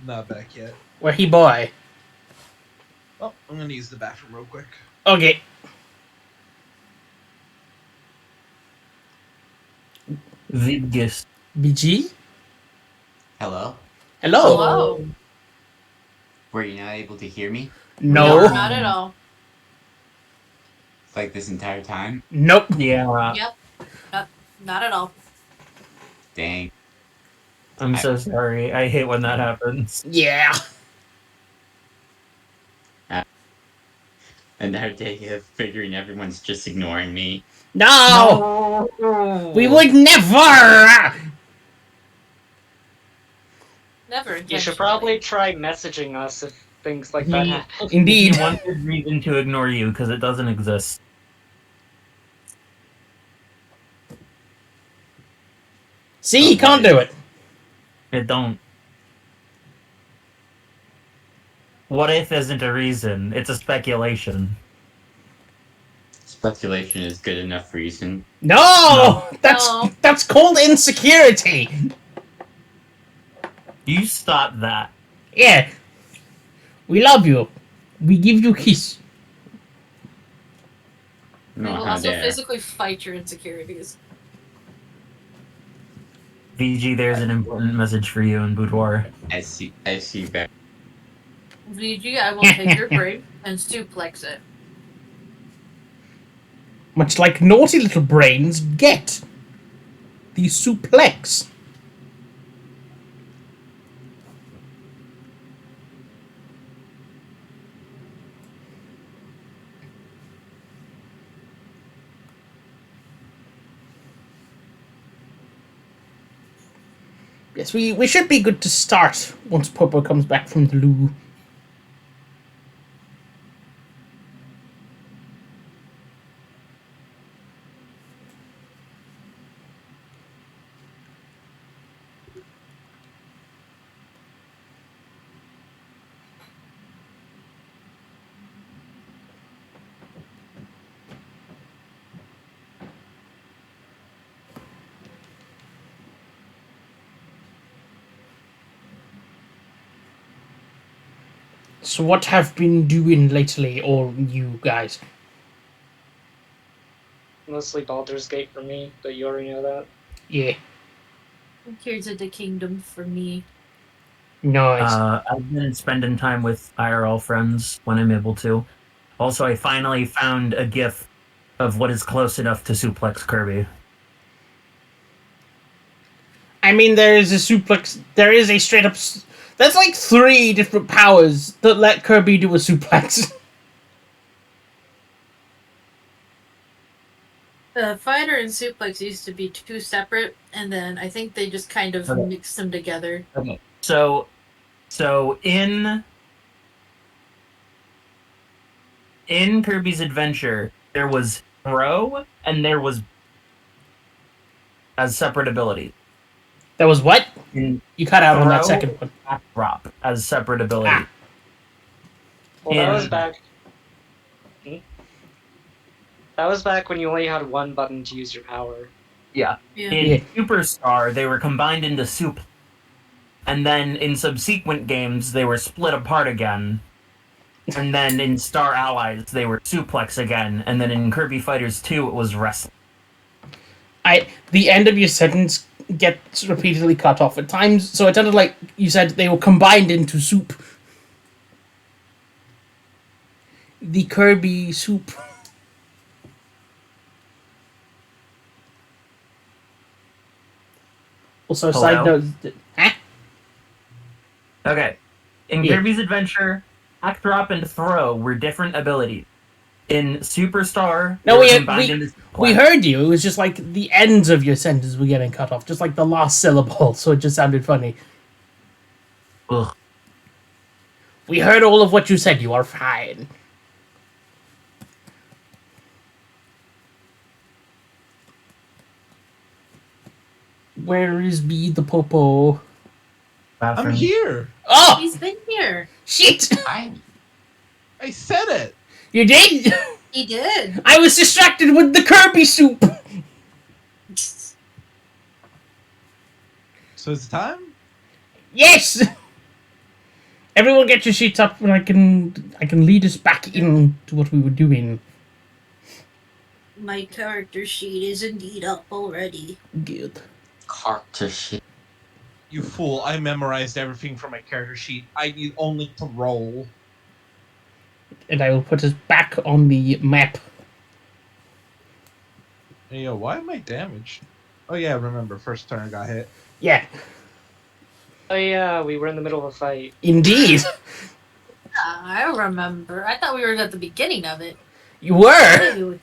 Not back yet. Where he boy? Oh, I'm gonna use the bathroom real quick. Okay. Vidgus. BG? Hello? Hello. Hello. Were you not able to hear me? No. No, not at all. Like this entire time? Nope. Yeah. Yep. Not at all. Dang. I'm so sorry. I hate when that happens. Yeah. Another day of figuring everyone's just ignoring me. No. No. We would never. Never. You should probably try messaging us if things like that He, happen. Indeed. he wanted reason to ignore you because it doesn't exist. See, he can't do it. It don't. What if isn't a reason? It's a speculation. Speculation is good enough reason. No. No. That's called insecurity. You stop that. Yeah. We love you. We give you kiss. We No, will how also dare. physically fight your insecurities. VG, there's an important message for you in Boudoir. I see that. VG, I will take your brain and suplex it. Much like naughty little brains get. The suplex. Yes, we should be good to start once Popo comes back from the loo. So what have been doing lately, or you guys? Mostly Baldur's Gate for me, but you already know that. Yeah. Tears of the Kingdom for me. Nice. I've been spending time with IRL friends when I'm able to. Also, I finally found a GIF of what is close enough to suplex Kirby. I mean, there is a suplex. There is a straight up. That's like 3 different powers that let Kirby do a suplex. The fighter and suplex used to be 2 separate, and then I think they just kind of Okay. mixed them together. Okay. So in Kirby's Adventure, there was throw and there was as separate abilities. That was what? In You cut out on that Throw. second one. back drop as separate abilities. Well, that In- was back. That was back when you only had one button to use your power. Yeah. Yeah. In Yeah. Superstar, they were combined into soup. And then in subsequent games, they were split apart again. And then in Star Allies, they were suplex again. And then in Kirby Fighters 2, it was wrestling. The end of your sentence gets repeatedly cut off at times, so it sounded like you said they were combined into soup. The Kirby soup. Also, Hello? side note. Huh? Okay. In Yeah. Kirby's Adventure, back drop and throw were different abilities. In Superstar, No, they were we- combined into We suplex. heard you. It was just like the ends of your sentence were getting cut off, just like the last syllable, so it just sounded funny. Ugh. We heard all of what you said. You are fine. Where is B the Popo? I'm Bathroom. here. Oh, He's been here. shit! I said it. You did? He did. I was distracted with the Kirby soup! So it's time? Yes! Everyone get your sheets up and I can lead us back into what we were doing. My character sheet is indeed up already. Good. Carter shit. You fool, I memorized everything from my character sheet. I need only to roll. And I will put us back on the map. Hey, yo, why am I damaged? Oh yeah, remember, first turn I got hit. Yeah, Oh yeah, we were in the middle of a fight. indeed. I remember. I thought we were at the beginning of it. You were.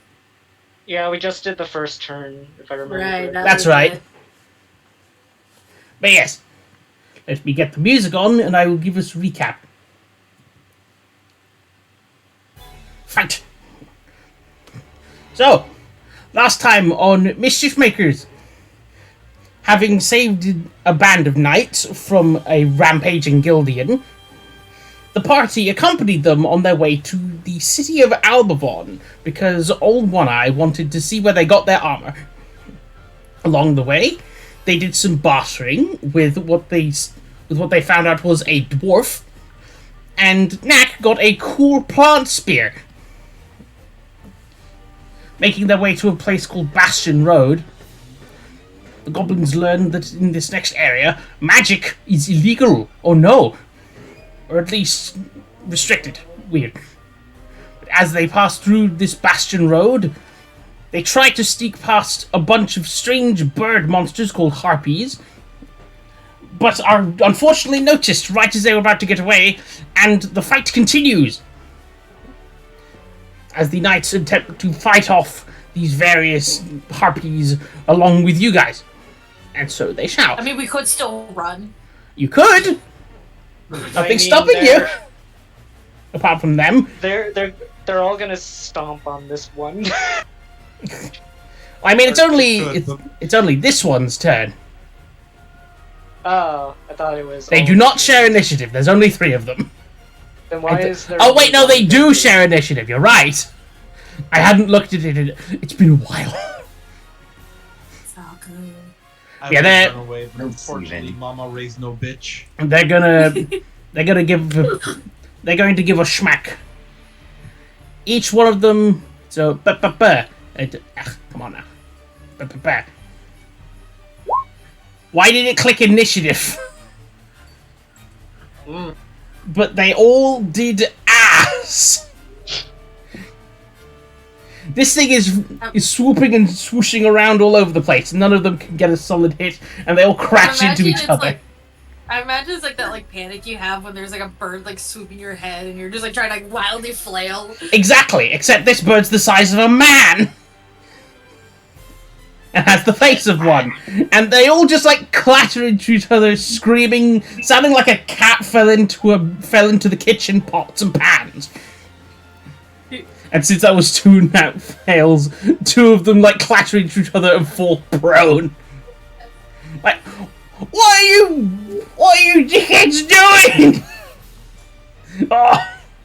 Yeah, we just did the first turn, if I remember. Right. correctly. That's right. But yes, let me get the music on and I will give us a recap. Fight! So, last time on Mischif Makers, having saved a band of knights from a rampaging Guildian, the party accompanied them on their way to the city of Albavon because Old One Eye wanted to see where they got their armor. Along the way, they did some bartering with what they found out was a dwarf, and Knack got a cool plant spear. Making their way to a place called Bastion Road, the goblins learned that in this next area, magic is illegal, or no, or at least restricted. Weird. But as they passed through this Bastion Road, they tried to sneak past a bunch of strange bird monsters called harpies, but are unfortunately noticed right as they were about to get away, and the fight continues. As the knights attempt to fight off these various harpies along with you guys. And so they shall. I mean, we could still run. You could! Nothing's stopping you! Apart from them. They're all gonna stomp on this one. I mean, it's only this one's turn. Oh, I thought it was. They do not share initiative. There's only 3 of them. Then why is there? Oh wait, no, they do share initiative. You're right. I hadn't looked at it. It's been a while. It's all good. I Yeah, would that- run away, but unfortunately, Mama raised no bitch. They're going to give a schmack. Each one of them. So come on now. Why did it click initiative? But they all did ass. This thing is swooping and swooshing around all over the place. None of them can get a solid hit, and they all crash into each other. Like, I imagine it's like that like panic you have when there's like a bird like swooping your head, and you're just like trying to like wildly flail. Exactly, except this bird's the size of a man. And has the face of one. And they all just like clatter into each other, screaming, sounding like a cat fell into the kitchen pots and pans. And since that was 2 nat fails, 2 of them like clatter into each other and fall prone. Like, what are you dickheads doing? Oh,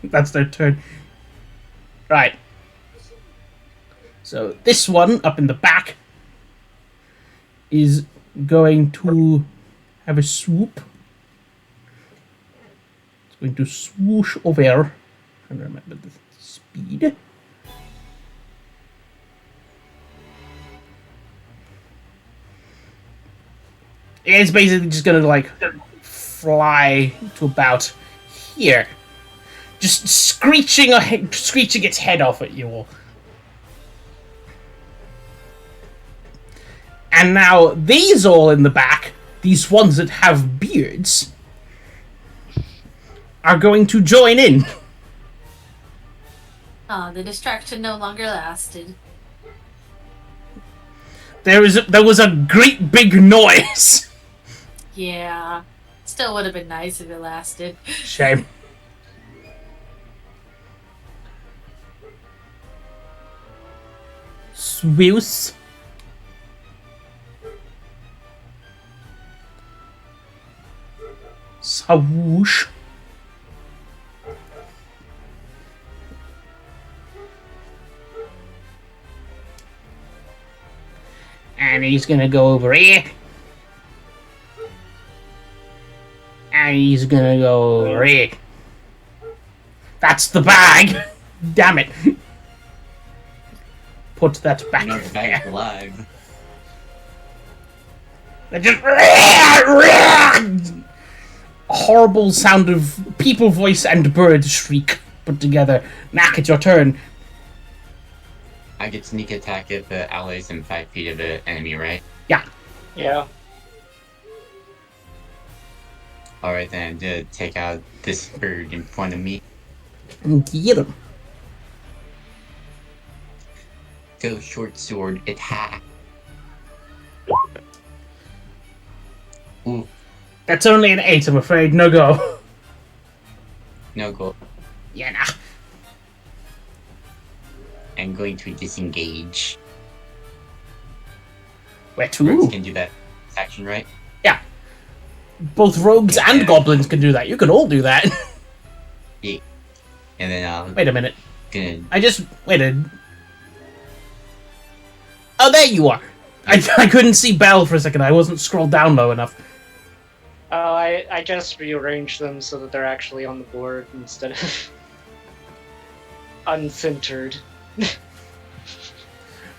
that's their turn. Right. So this one up in the back is going to have a swoop. It's going to swoosh over. I don't remember the speed. It's basically just gonna like fly to about here, just screeching its head off at you all. And now these all in the back, these ones that have beards, are going to join in. Oh, the distraction no longer lasted. There was a great big noise. Yeah. Still would have been nice if it lasted. Shame. Swoosh. Swoosh. And he's gonna go over here. And he's gonna go over here. That's the bag! Damn it. Put that back. No, the bag's alive. They just... horrible sound of people voice and bird shriek put together. Knack, it's your turn. I get sneak attack if the ally's in 5 feet of the enemy, right? Yeah. Yeah. Alright then, take out this bird in front of me. Get him. Go short sword attack. Ooh, That's only an 8, I'm afraid. No go. no go. Yeah, nah. I'm going to disengage. Where Birds to? can do that action, right? Yeah. Both rogues and Yeah. goblins can do that. You can all do that. Yeah. And then I'm Wait a minute. gonna... I just... Wait a... Oh, there you are. I couldn't see Belle for a second. I wasn't scrolled down low enough. Oh, I just rearranged them so that they're actually on the board instead of uncentered.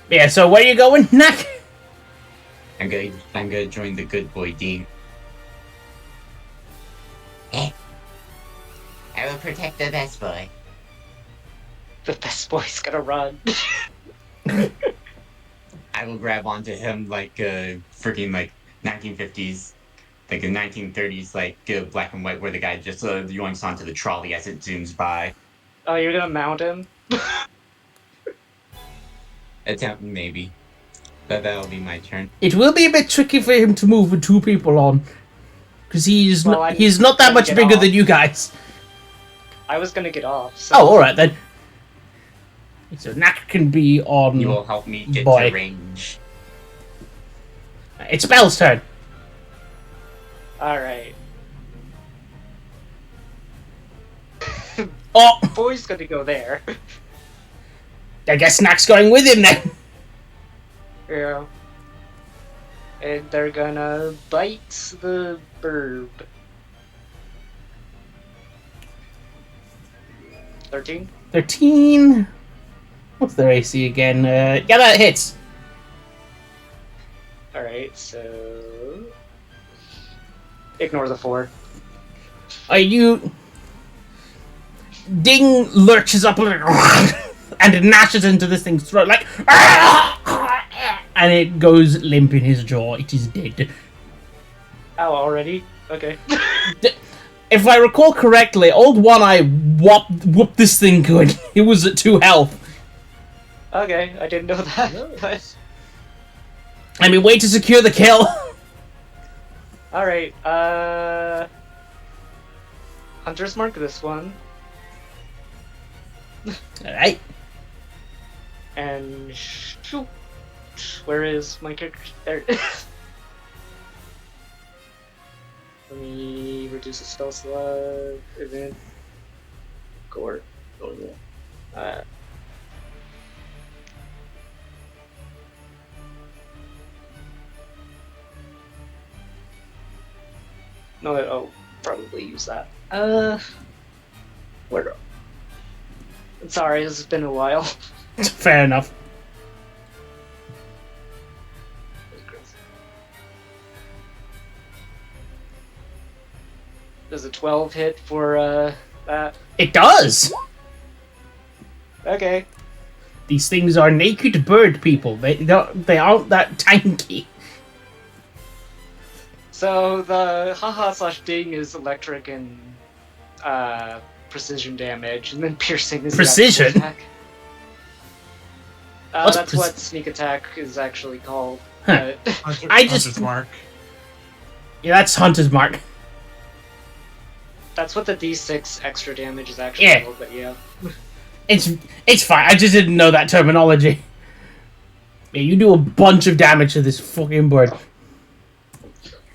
Yeah, so where you going, Knack? I'm gonna join the good boy team. I will protect the best boy. The best boy's gonna run. I will grab onto him like freaking like 1950s, like a 1930s like black and white where the guy just yoinks onto the trolley as it zooms by. Oh, you're gonna mount him? Attempt maybe, but that'll be my turn. It will be a bit tricky for him to move with 2 people on. Because he's, Well, he's not that I'm much gonna bigger get than off. you guys. I was gonna get off. So. Oh, alright then. So Knack can be on... You will help me get Boy. to range. It's Belle's turn. Alright. Oh, Boy's gonna go there. I guess Knack's going with him then. Yeah. And they're gonna bite the bird. 13? 13... What's their AC again? Yeah, that hits. Alright, so... Ignore the 4. You... Ding lurches up and it gnashes into this thing's throat like... And it goes limp in his jaw. It is dead. Ow, already? Okay. If I recall correctly, old One Eye whooped this thing good. It was at 2 health. Okay, I didn't know that. But... I mean, way to secure the kill. Alright, Hunter's Mark this one. Alright. And shoot. Where is my character? There it is. Let me reduce the spell slot. Event. Gore. No, I'll probably use that. Where? Sorry, this has been a while. Fair enough. Does a 12 hit for that? It does! Okay. These things are naked bird people. They aren't that tanky. So the haha/ding is electric and precision damage, and then piercing is Precision? the actual attack. What's That's what sneak attack is actually called. Huh. But I just- Hunter's Mark. Yeah, that's Hunter's Mark. that's what the D6 extra damage is actually Yeah. called. But yeah. It's fine. I just didn't know that terminology. Yeah, you do a bunch of damage to this fucking bird.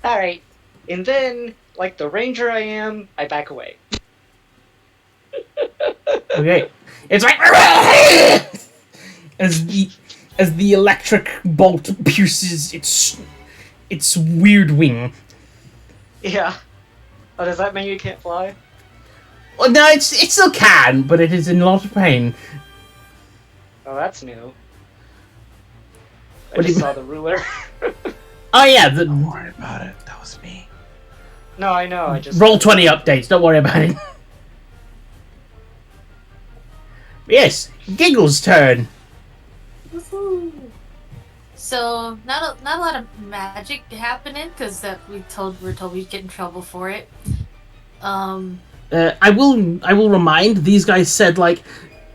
All right, and then like the ranger I am, I back away. Okay. It's like as the electric bolt pierces its weird wing. Yeah. Oh, does that mean you can't fly? Well, no, it still can, but it is in a lot of pain. Oh, that's new. I What do just you- saw the ruler. Oh yeah, Don't worry about it. That was me. No, I know. I just roll 20 updates. Don't worry about it. Yes, Giggle's turn. Woohoo. So not a lot of magic happening because we're told we'd get in trouble for it. I will remind these guys said like,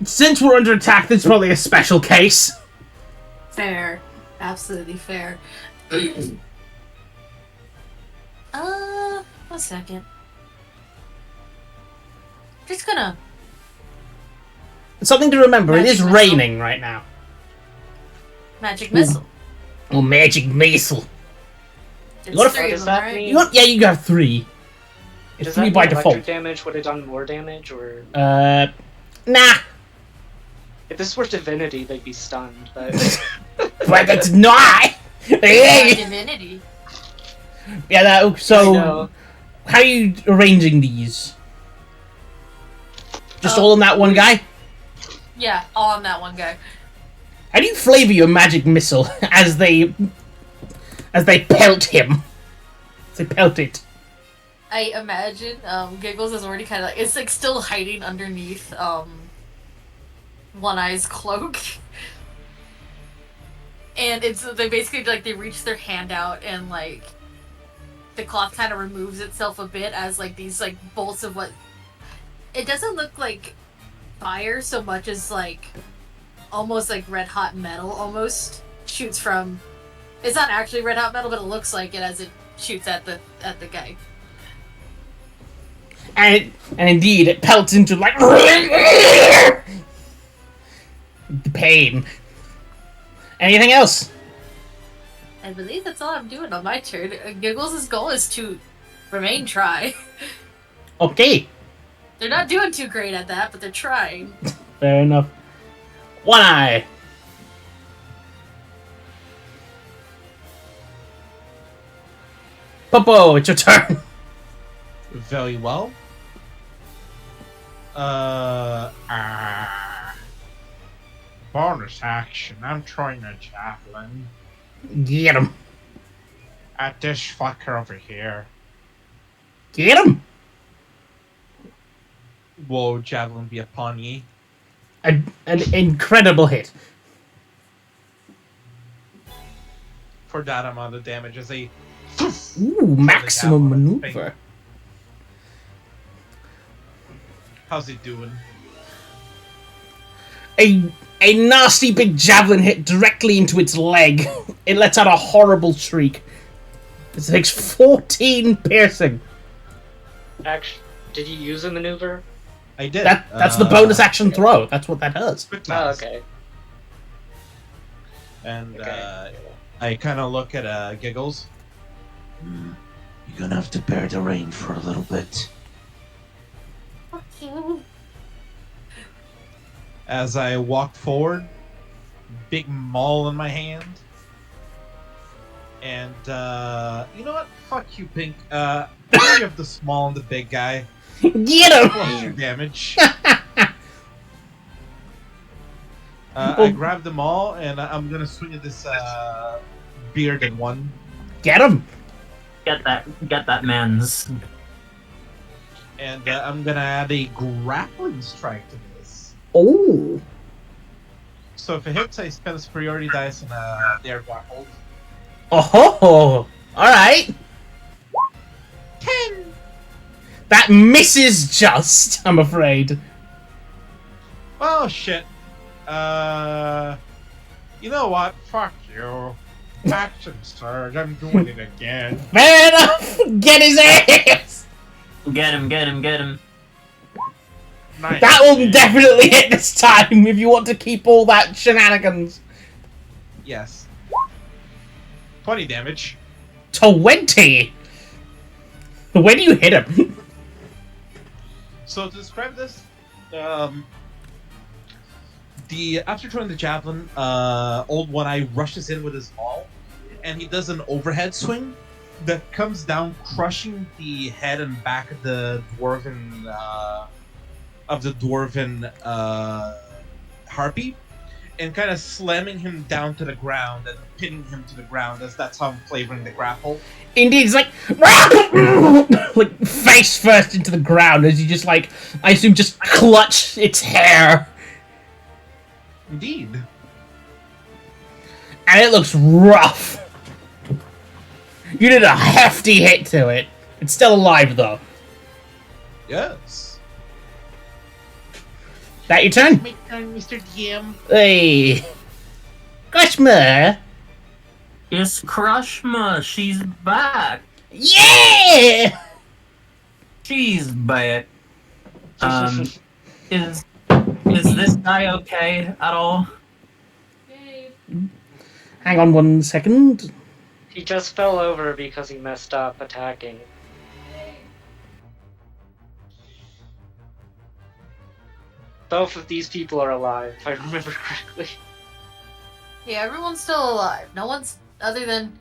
since we're under attack, this is probably a special case. Fair, absolutely fair. 1 second. Just gonna. Something to remember: it is Magic missile. raining right now. Magic missile. Oh, magic missile! It's What if- 3 What of does them, that right? mean? You want? Yeah, you got 3. It's Does 3 that by mean default. electric damage would have done more damage, or Nah. if this were divinity, they'd be stunned. But But it's not. Yeah, divinity. Yeah. I know. So, how are you arranging these? Just all on that one guy? Yeah, all on that one guy. How do you flavor your magic missile as they pelt him? As they pelt it. I imagine Giggles is already kind of like it's like still hiding underneath One Eye's cloak, and they basically like they reach their hand out and like the cloth kind of removes itself a bit as like these like bolts of what it doesn't look like fire so much as like almost like red hot metal almost shoots from. It's not actually red hot metal, but it looks like it as it shoots at the guy. And indeed, it pelts into like the pain. Anything else? I believe that's all I'm doing on my turn. Giggles' goal is to remain try. Okay, They're not doing too great at that, but they're trying. fair enough. One Eye. Popo, it's your turn. Very well. Bonus action. I'm throwing a javelin Get him. at this fucker over here. Get him. Will javelin be upon ye? An incredible hit. For that amount of damage as a Ooh, maximum javelin maneuver. how's it doing? A nasty big javelin hit directly into its leg. It lets out a horrible shriek. It takes 14 piercing. actually, did you use a maneuver? I did. That's the bonus action throw. That's what that does. Quick Oh, mouse. okay. And Okay. I kind of look at Giggles. You're gonna have to bear the rain for a little bit. As I walk forward, big maul in my hand. And, you know what? Fuck you, Pink. You have the small and the big guy. Get him! Plus your damage. I grab them all, and I'm gonna swing at this bearded one. Get him! Get that man's. And I'm gonna add a grappling strike to this. Oh. So if it hits, I spend superiority dice and they're grappled. Oh, alright. 10! That misses just, I'm afraid. Oh shit. You know what? Fuck you. Action surge. I'm doing it again. Fair enough! Get his ass! Get him. Nice. That will definitely hit this time if you want to keep all that shenanigans. Yes. 20 damage. 20! Where do you hit him? So to describe this, after throwing the javelin, Old One Eye rushes in with his maul, and he does an overhead swing that comes down, crushing the head and back of the dwarven of the dwarven harpy, and kind of slamming him down to the ground and pinning him to the ground, as that's how I'm flavoring the grapple. Indeed, it's like like face first into the ground as you just like, I assume, just clutch its hair. Indeed. And it looks rough. You did a hefty hit to it. It's still alive though. Yes. That your turn? My turn, Mr. DM. Hey. Gushma. It's Crushma. She's back. Yeah! She's back. Is this guy okay at all? Hang on 1 second. He just fell over because he messed up attacking. Both of these people are alive, if I remember correctly. Yeah, everyone's still alive. No one's other than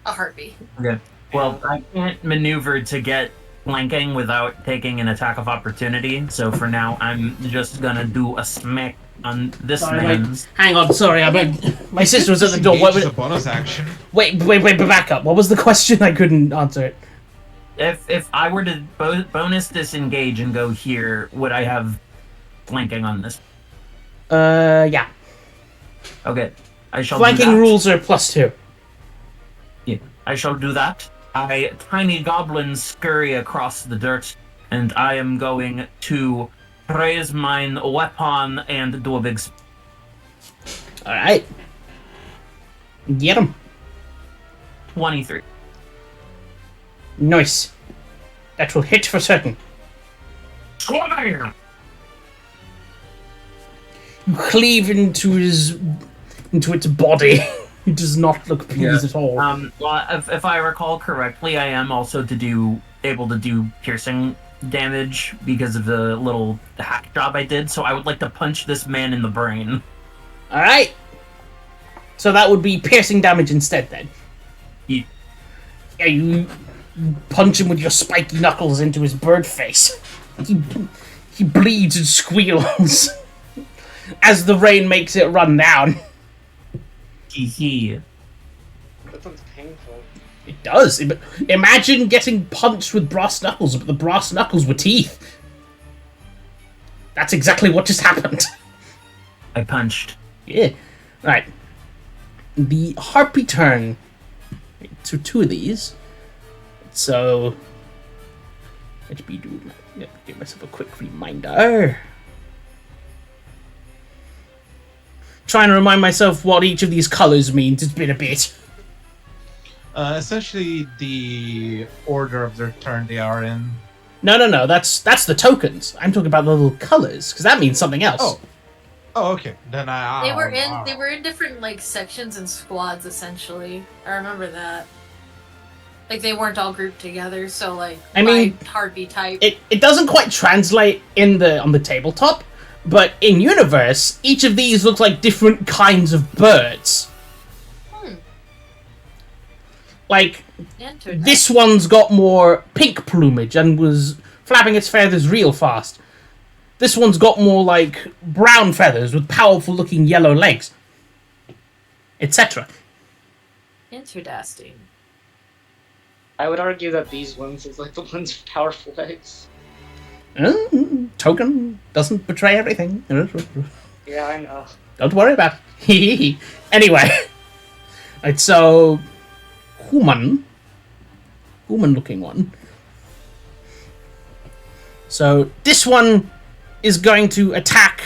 a harpy. Okay. Well, I can't maneuver to get flanking without taking an attack of opportunity, so for now I'm just gonna do a smack on this man's. Hang on, sorry, I meant my sister was at the door. Disengage is a bonus action. Wait, back up. What was the question? I couldn't answer it. If I were to bonus disengage and go here, would I have flanking on this? Yeah. Okay. I shall Flanking do that. rules are +2. Yeah, I shall do that. Tiny goblins scurry across the dirt, and I am going to raise mine weapon and do a big... Alright. Get him. 23. Nice. That will hit for certain. Squire! You cleave into its body. It does not look pleased at all. Well, if I recall correctly, I am also able to do piercing damage because of the little hack job I did, so I would like to punch this man in the brain. Alright. So that would be piercing damage instead, then. Yeah. Yeah, you punch him with your spiky knuckles into his bird face. He bleeds and squeals as the rain makes it run down. Hee. That sounds painful. It does. Imagine getting punched with brass knuckles, but the brass knuckles were teeth. That's exactly what just happened. I punched. Yeah. Right. The harpy turn. So 2 of these. So let me do. Give myself a quick reminder. Trying to remind myself what each of these colors means. It's been a bit. Essentially, the order of their turn they are in. No. That's the tokens. I'm talking about the little colors because that means something else. Oh, okay. Then They were in different like sections and squads essentially. I remember that. Like they weren't all grouped together, so like I mean, by harpy type. It doesn't quite translate on the tabletop, but in universe, each of these looks like different kinds of birds. Like this one's got more pink plumage and was flapping its feathers real fast. This one's got more like brown feathers with powerful looking yellow legs, etc. Interesting. I would argue that these ones is like the ones with powerful legs. Token doesn't betray everything. Yeah, I know. Don't worry about it. Anyway. Right, so human looking one. So this one is going to attack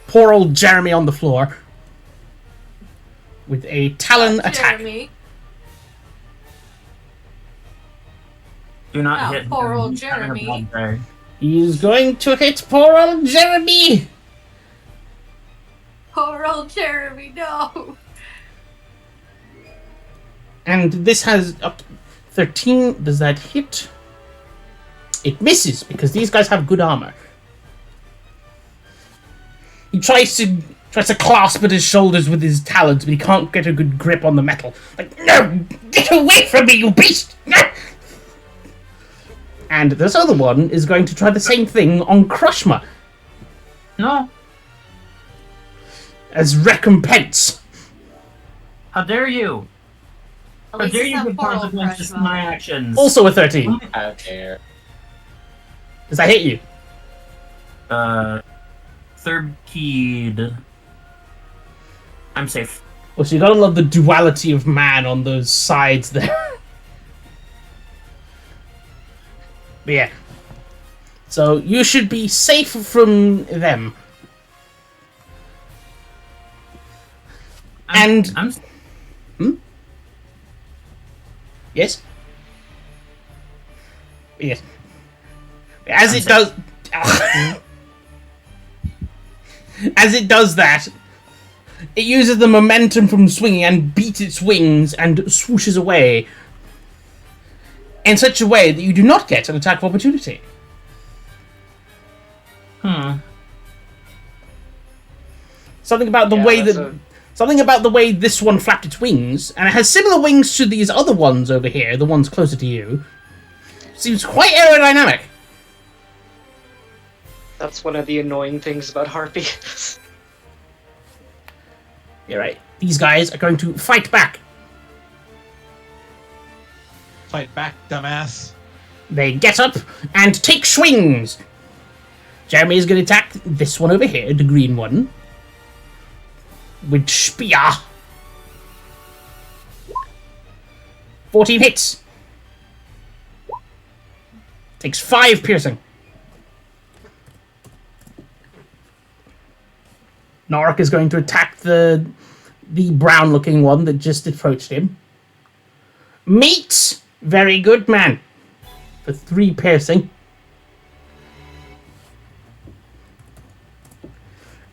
poor old Jeremy on the floor with a talon attack. Jeremy. Do not Oh, hit poor him. old He's having a Jeremy. bad day. He's going to hit poor old Jeremy. Poor old Jeremy, no. And this has up to 13. Does that hit? It misses because these guys have good armor. He tries to clasp at his shoulders with his talons, but he can't get a good grip on the metal. Like, no! Get away from me, you beast! No! And this other one is going to try the same thing on Crushma No. as recompense. How dare you? At How least dare it's you not give portal consequences to crush my mode. actions? Also a 13. How dare. Does that hit you? Third keyed. I'm safe. Well, so you gotta love the duality of man on those sides there. But yeah. So you should be safe from them. And- I'm Yes? Yes. As I'm it does... As it does that, it uses the momentum from swinging and beats its wings and swooshes away in such a way that you do not get an attack of opportunity. Something about the Yeah, way that's that... Something about the way this one flapped its wings, and it has similar wings to these other ones over here, the ones closer to you, seems quite aerodynamic. That's one of the annoying things about Harpy. You're right. These guys are going to fight back. Fight back, dumbass. They get up and take swings. Jeremy is going to attack this one over here, the green one, with spear. 14 hits. Takes 5 piercing. Nark is going to attack the brown-looking one that just approached him. Meat! Very good, man. For 3 piercing.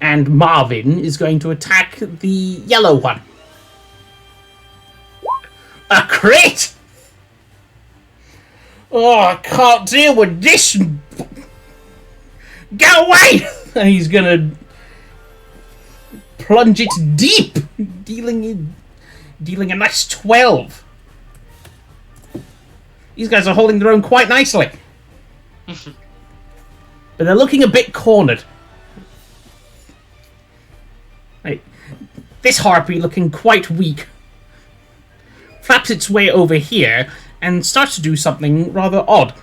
And Marvin is going to attack the yellow one. A crit! Oh, I can't deal with this. Go away! And he's gonna plunge it deep, dealing a nice 12. These guys are holding their own quite nicely. But they're looking a bit cornered. Right. This harpy, looking quite weak, flaps its way over here and starts to do something rather odd.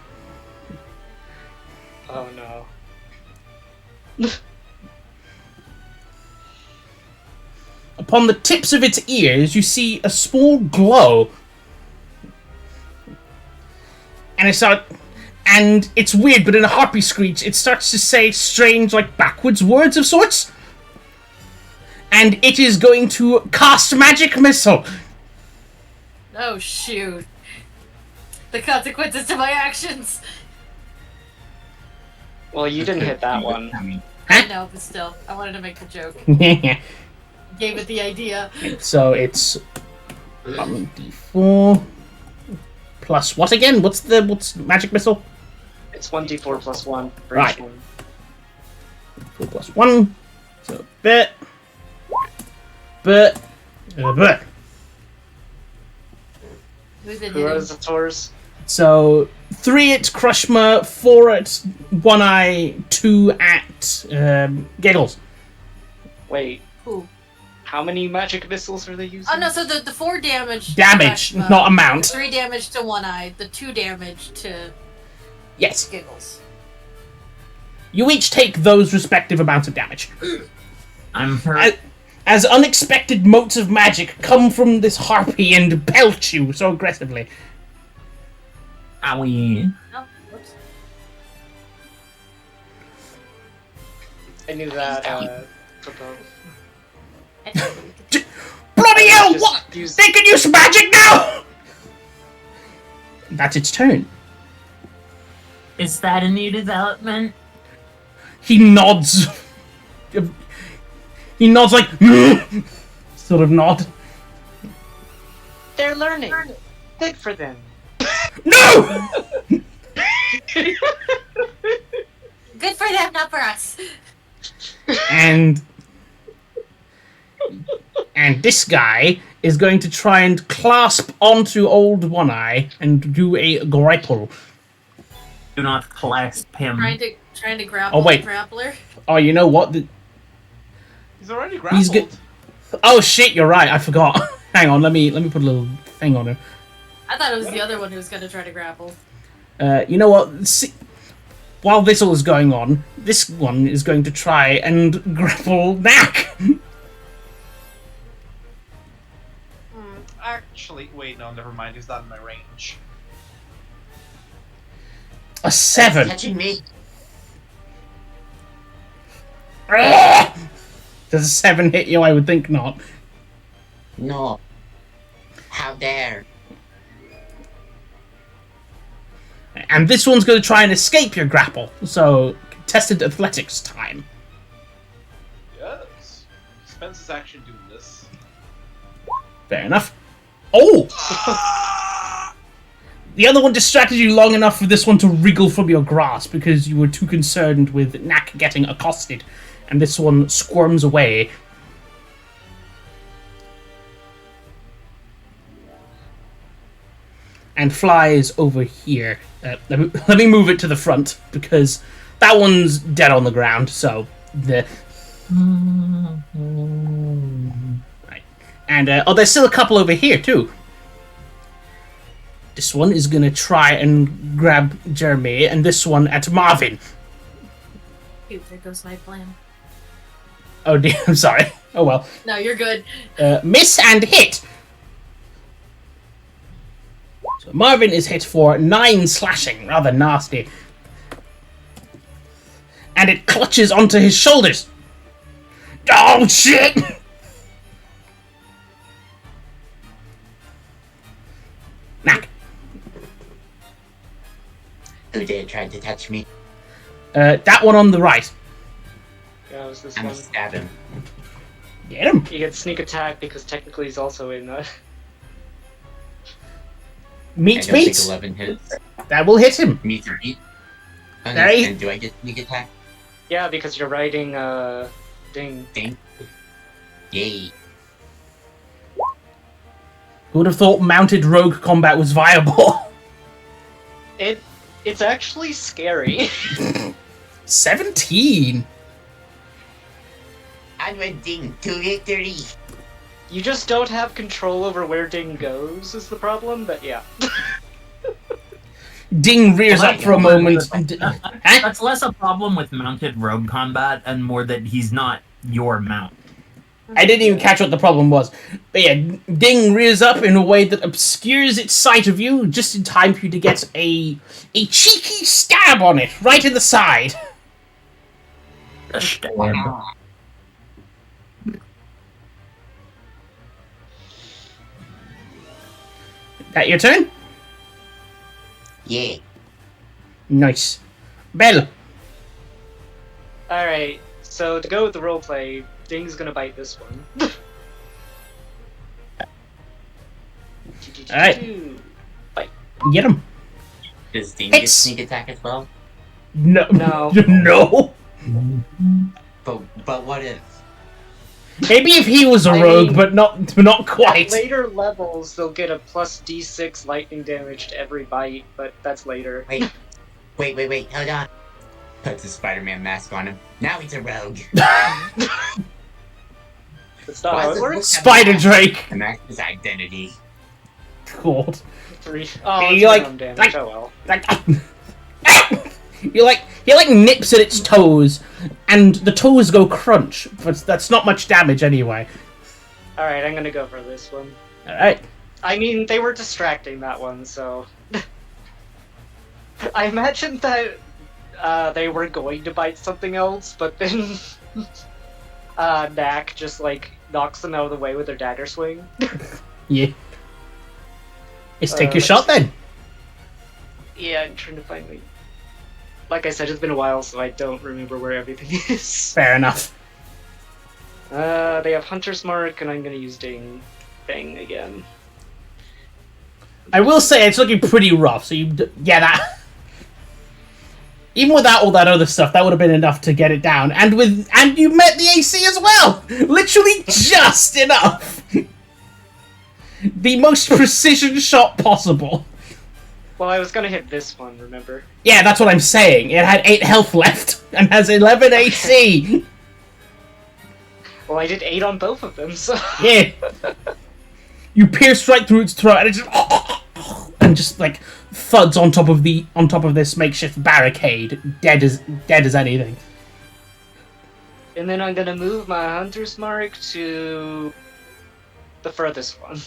Oh no. Upon the tips of its ears, you see a small glow. And it's weird, but in a harpy screech, it starts to say strange, like, backwards words of sorts. And it is going to cast Magic Missile. Oh shoot. The consequences to my actions. Well, you didn't hit that one. I know, but still, I wanted to make the joke. Gave it the idea. So it's 1d4 plus what again? What's Magic Missile? It's 1d4 plus 1 for Right. each one. 4 plus 1. So bit. We've been Who hitting. has the Taurs? So 3 at Crushma, 4 at One Eye, 2 at Giggles. Wait, Ooh. how many magic missiles are they using? Oh no, so the 4 damage. Damage, to Crushma, not amount. 3 damage to One Eye, the 2 damage to Yes. Giggles. You each take those respective amounts of damage. I'm hurt. As unexpected motes of magic come from this harpy and pelt you so aggressively. Owie. Oh, whoops. I knew that, proposal. Bloody hell, Just what? use- They can use magic now! That's its turn. Is that a new development? He nods. He nods like, sort of nod. They're learning. Good for them. No! Good for them, not for us. And this guy is going to try and clasp onto old One Eye and do a grapple. Do not clasp him. Trying to grapple Oh, wait. the grappler. Oh, you know what? He's already grappled. good. Oh shit! You're right. I forgot. Hang on. Let me put a little thing on him. I thought it was the other one who was gonna try to grapple. You know what? See, while this all is going on, this one is going to try and grapple Knack. Actually, wait, no, never mind. He's not in my range. A 7. Touching me. Does a 7 hit you? I would think not. No. How dare. And this one's going to try and escape your grapple. So, contested athletics time. Yes. Spends his action doing this. Fair enough. Oh! The other one distracted you long enough for this one to wriggle from your grasp because you were too concerned with Knack getting accosted. And this one squirms away. And flies over here. Let me move it to the front because that one's dead on the ground. So the right, and there's still a couple over here too. This one is gonna try and grab Jeremy, and this one at Marvin. Dude, there goes my plan. Oh dear, I'm sorry. Oh well. No, you're good. Miss and hit. So Marvin is hit for 9 slashing, rather nasty. And it clutches onto his shoulders. Oh shit! Knack. Who dare try to touch me? That one on the right. Yeah, it was this I'm one. gonna stab him. Get him. You get sneak attack because technically he's also in. Meet I don't meet. think 11 hits. That will hit him. Meet or beat. Oh, There he- and do I get sneak attack? Yeah, because you're riding Ding. Ding. Yay. Who would have thought mounted rogue combat was viable? It's actually scary. 17. Onward Ding to victory. You just don't have control over where Ding goes is the problem, but yeah. Ding rears Well, up for a moment. And, huh? That's less a problem with mounted rogue combat and more that he's not your mount. I didn't even catch what the problem was. But yeah, Ding rears up in a way that obscures its sight of you just in time for you to get a cheeky stab on it, right in the side. That your turn? Yeah. Nice. Bell. Alright, so to go with the roleplay, Ding's gonna bite this one. Alright. Get him. Does Ding get Hits. sneak attack as well? No. No. No. But what if? Maybe if he was a I rogue, mean- but not At quite. later levels, they'll get a plus d6 lightning damage to every bite, but that's later. Wait, hold on. Puts a Spider-Man mask on him. Now he's a rogue. That's not Why how does it it works. look Spider Drake. And that's his identity. God. Oh, Hey, it's you like- minimum damage. like- Oh well. Like, he nips at its toes, and the toes go crunch, but that's not much damage anyway. Alright, I'm gonna go for this one. Alright. I mean, they were distracting that one, so... I imagined that they were going to bite something else, but then Knack just, like, knocks them out of the way with their dagger swing. Yeah. Let's take your let's shot then. Yeah, I'm trying to find my... Like I said, it's been a while, so I don't remember where everything is. Fair enough. They have Hunter's Mark, and I'm gonna use Ding Bang again. I will say it's looking pretty rough, so that... Even without all that other stuff, that would have been enough to get it down. And you met the AC as well! Literally just enough! The most precision shot possible. Well, I was gonna hit this one, remember? Yeah, that's what I'm saying. It had 8 health left and has 11 AC. Well, I did 8 on both of them, so... Yeah. You pierce right through its throat, and it just like thuds on top of this makeshift barricade, dead as anything. And then I'm gonna move my Hunter's Mark to the furthest one.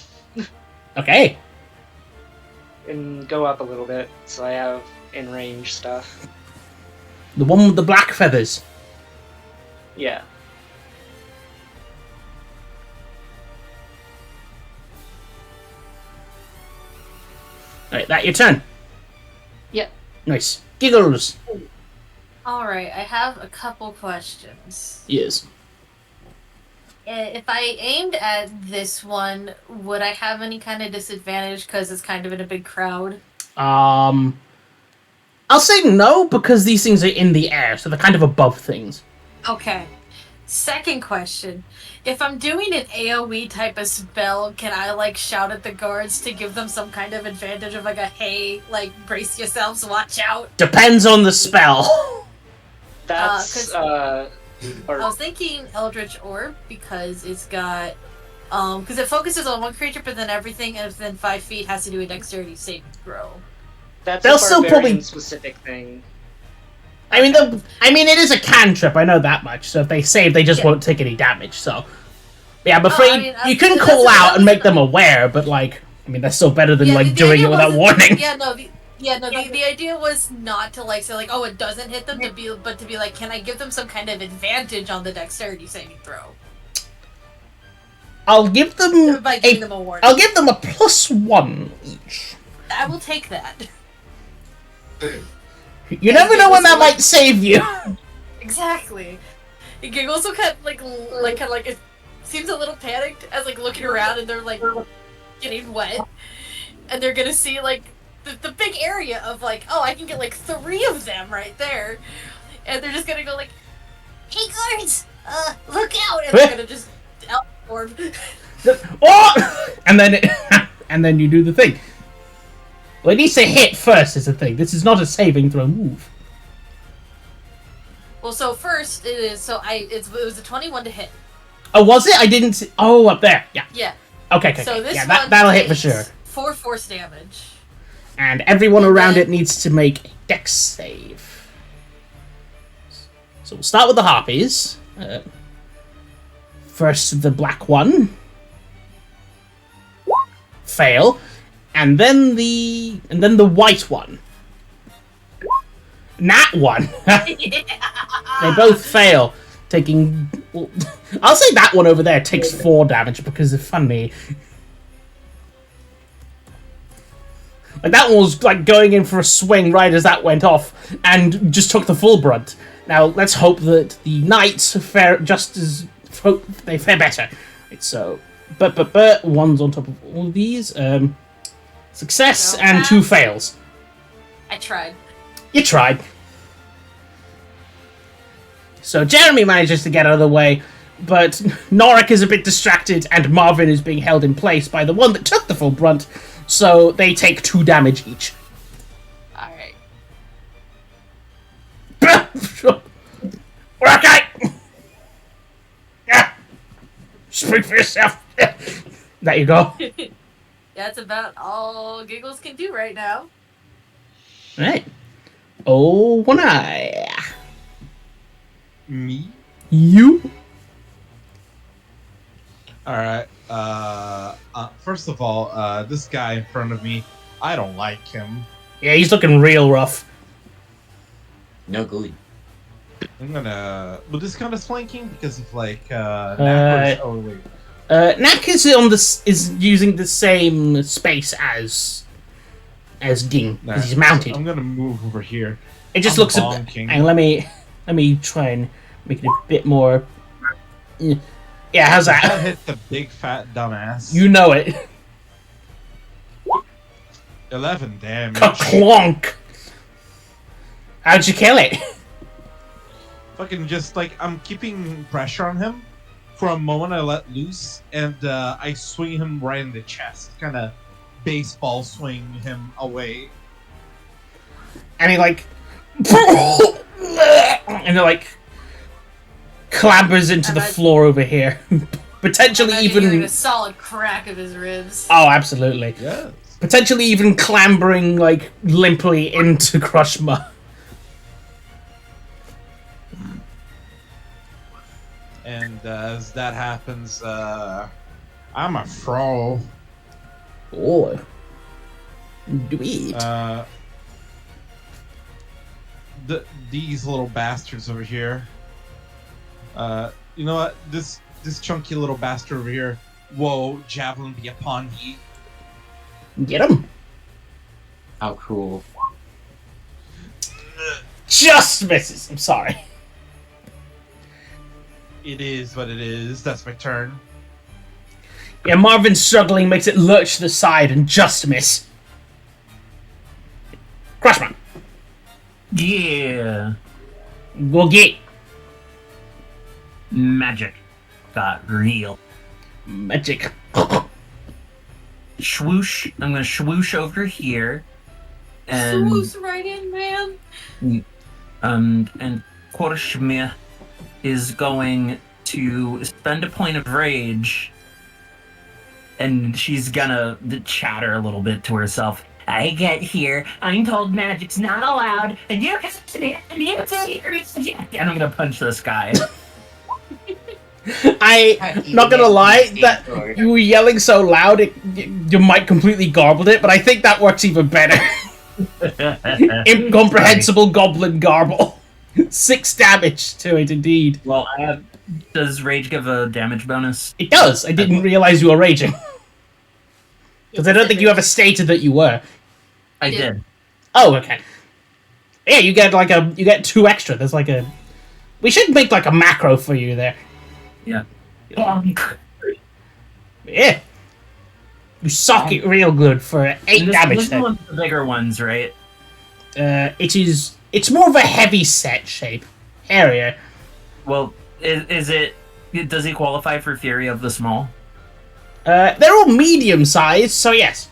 Okay. And go up a little bit, so I have in range stuff. The one with the black feathers. Yeah. Right, that your turn. Yep. Nice. Giggles. Alright, I have a couple questions. Yes. If I aimed at this one, would I have any kind of disadvantage because it's kind of in a big crowd? I'll say no, because these things are in the air, so they're kind of above things. Okay. Second question. If I'm doing an AoE type of spell, can I, like, shout at the guards to give them some kind of advantage of, like, a, hey, like, brace yourselves, watch out? Depends on the spell. That's, I was thinking Eldritch Orb, because it's got, because it focuses on one creature, but then everything within 5 feet has to do a dexterity saving throw. That's They'll a still barbarian probably- specific thing. I mean, it is a cantrip, I know that much, so if they save, they just won't take any damage, so... Yeah, I'm afraid you can call out and make them aware, but, like, I mean, that's still better than, like, doing it without warning. The idea was not to, like, say, like, oh, it doesn't hit them, but to be like, can I give them some kind of advantage on the dexterity saving throw? I'll give them By giving them a warning. I'll give them a +1 each. I will take that. You never know when that might save you. Exactly. Giggles will kind of like it seems a little panicked as like looking around and they're like getting wet, and they're gonna see like the big area of like, oh, I can get like 3 of them right there, and they're just gonna go like, hey guards, look out, and they're gonna just orb. Oh! And then you do the thing. Well, it needs to hit first is the thing. This is not a saving throw move. Well, so first it is it was a 21 to hit. Oh, was it? I didn't see. Oh, up there. Yeah. Yeah. Okay. So this yeah, one that'll hit for takes sure. 4 force damage. And everyone around it needs to make a dex save. So we'll start with the harpies. First, the black one. Fail. And then the white one. Nat one. They both fail, taking... I'll say that one over there takes 4 damage because of funny. Like, that one was, like, going in for a swing right as that went off, and just took the full brunt. Now, let's hope that the knights fare just as... They fare better. Right, so... But, one's on top of all of these. Success and 2 fails. I tried. You tried. So Jeremy manages to get out of the way, but Norik is a bit distracted, and Marvin is being held in place by the one that took the full brunt, so they take 2 damage each. Alright. Okay! Speak for yourself! There you go. That's about all Giggles can do right now. Right. Oh, one eye. Me? You? Alright. First of all, this guy in front of me, I don't like him. Yeah, he's looking real rough. No good. I'm gonna... Will this count as flanking? Because of, like, oh, wait. Nak is is using the same space as Ging, Nah, because he's mounted. so I'm gonna move over here. It just I'm looks bonking. and let me try and make it a bit more. Yeah, how's That that? hit the big fat dumbass. You know it. 11 damage. Clonk. How'd you kill it? Fucking just like, I'm keeping pressure on him. For a moment, I let loose, and I swing him right in the chest. Kind of baseball swing him away. and he like, and it like clambers into the floor over here, potentially Imagine getting even a solid crack of his ribs. oh, absolutely, Yes. potentially even clambering like limply into Crushma. And as that happens, I'm a fro. Oh, do it. These little bastards over here. You know what? This chunky little bastard over here. Whoa, javelin be upon ye. Get him. How cool. Just misses. I'm sorry. It is what it is. That's my turn. Yeah, Marvin struggling makes it lurch to the side and just miss. Crushman. Yeah. Go get. Magic got real. Magic. Swoosh. I'm gonna swoosh over here. And Swoosh right in, man. and Korshmia is going to spend a point of rage, and she's gonna chatter a little bit to herself. I get here, I'm told magic's not allowed, and you can and you and I'm gonna punch this guy. Not gonna lie, that you were yelling so loud, your mic completely garbled it, but I think that works even better. Incomprehensible goblin garble. 6 damage to it, indeed. Well, does rage give a damage bonus? It does. I didn't realize you were raging. Because I don't think you ever stated that you were. I did. Oh, okay. Yeah, you get 2 extra. There's like a... We should make like a macro for you there. Yeah. Yeah. You suck it real good for 8 damage This then. one's the bigger ones, right? It's more of a heavy set shape area. Well, does he qualify for Fury of the Small? They're all medium sized, so yes.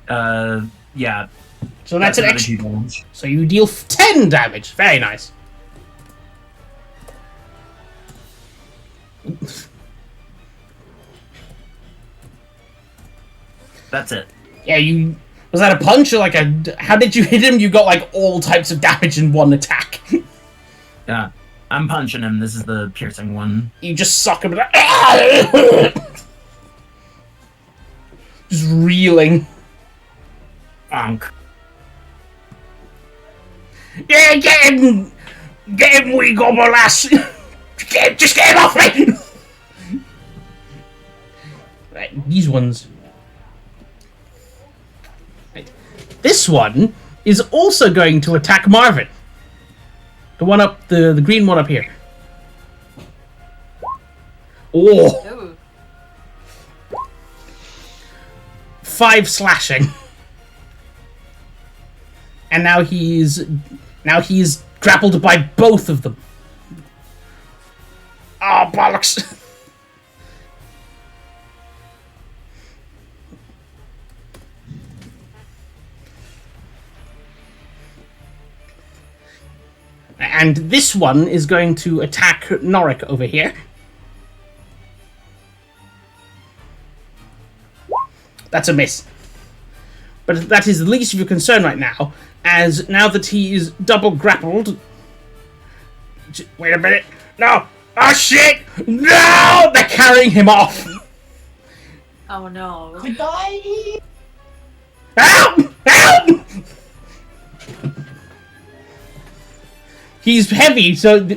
Yeah. So that's an another extra. 2 damage. So you deal 10 damage. Very nice. That's it. Yeah, you... Was that a punch or like a... How did you hit him? You got like all types of damage in one attack. Yeah. I'm punching him. This is the piercing one. You just suck him. Just reeling. Bonk. Yeah, get him! Get him, wee gobble lass! Just get him off me! Right, these ones. Right. This one is also going to attack Marvin. The one up, the green one up here. Oh! Ooh. 5 slashing. And now he's grappled by both of them. Oh, bollocks! And this one is going to attack Norik over here. That's a miss. But that is the least of your concern right now, as now that he is double grappled... Wait a minute. No! Oh, shit! No! They're carrying him off! Oh no. Help! Help! He's heavy, so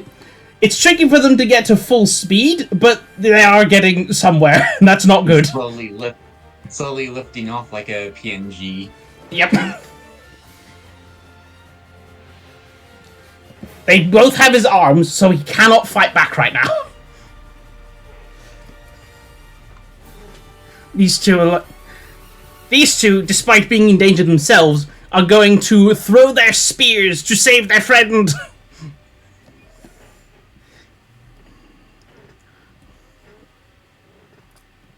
it's tricky for them to get to full speed, but they are getting somewhere, and that's not good. Slowly lifting off like a PNG. Yep. They both have his arms, so he cannot fight back right now. These two, despite being in danger themselves, are going to throw their spears to save their friend.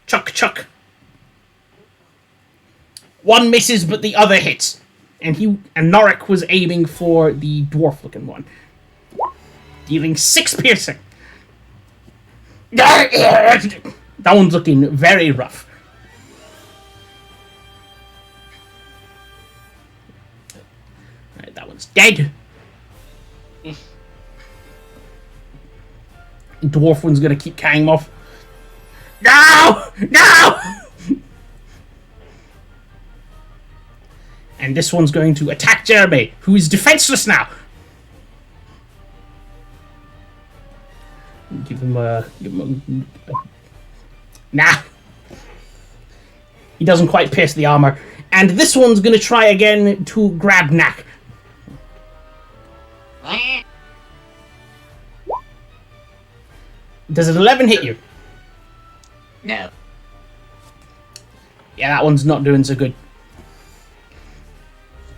Chuck, chuck. One misses, but the other hits. And Norik was aiming for the dwarf-looking one. Dealing 6 piercing. That one's looking very rough. Alright, that one's dead. Dwarf one's gonna keep carrying him off. No! No! And this one's going to attack Jeremy, who is defenseless now. Give him a... Nah. He doesn't quite pierce the armor. And this one's going to try again to grab Knack. Does an 11 hit you? No. Yeah, that one's not doing so good.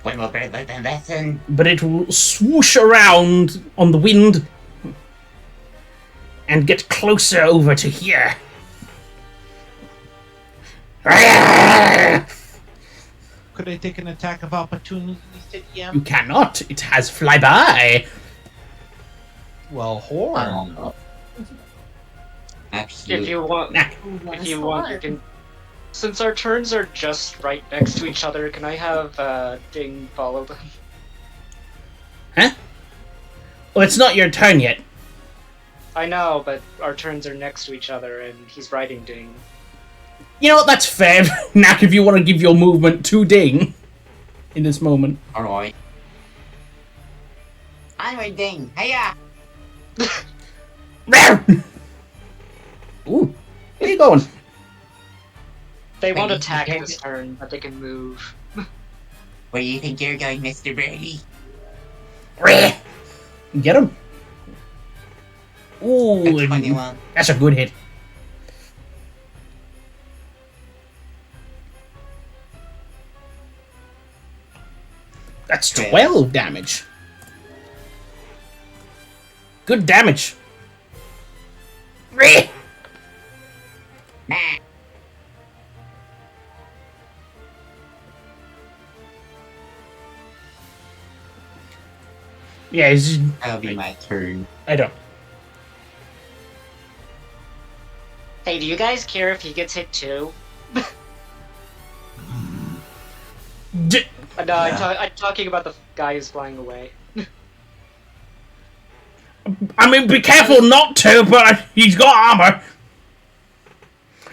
One more bird like that lesson. But it will swoosh around on the wind and get closer over to here. Could I take an attack of opportunity, You cannot. It has flyby. Well, horn. Absolutely. If you want, Knack. you can. Since our turns are just right next to each other, can I have Ding follow them? Huh? Well, it's not your turn yet. I know, but our turns are next to each other, and he's riding Ding. You know what? That's fair. Knack, if you want to give your movement to Ding in this moment. Alright. I'm a ding. Hiya! Ooh, where you going? They won't Wait, attack you this turn, but they can move. Where do you think you're going, Mr. Birdie? Get him. Ooh, That's 21. that's a good hit. That's 12 damage. Good damage. Nah. Yeah, it's, That'll be my turn. I don't. Hey, do you guys care if he gets hit too? D- No, I'm talking about the guy who's flying away. I mean, be careful not to, but he's got armor.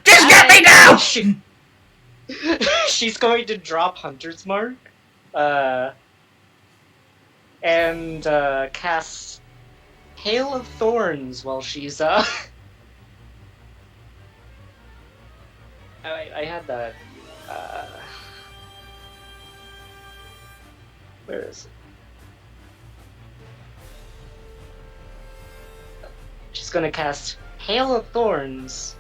Just get me down! She's going to drop Hunter's Mark, and cast Hail of Thorns while she's I had that. Where is it? She's gonna cast Hail of Thorns.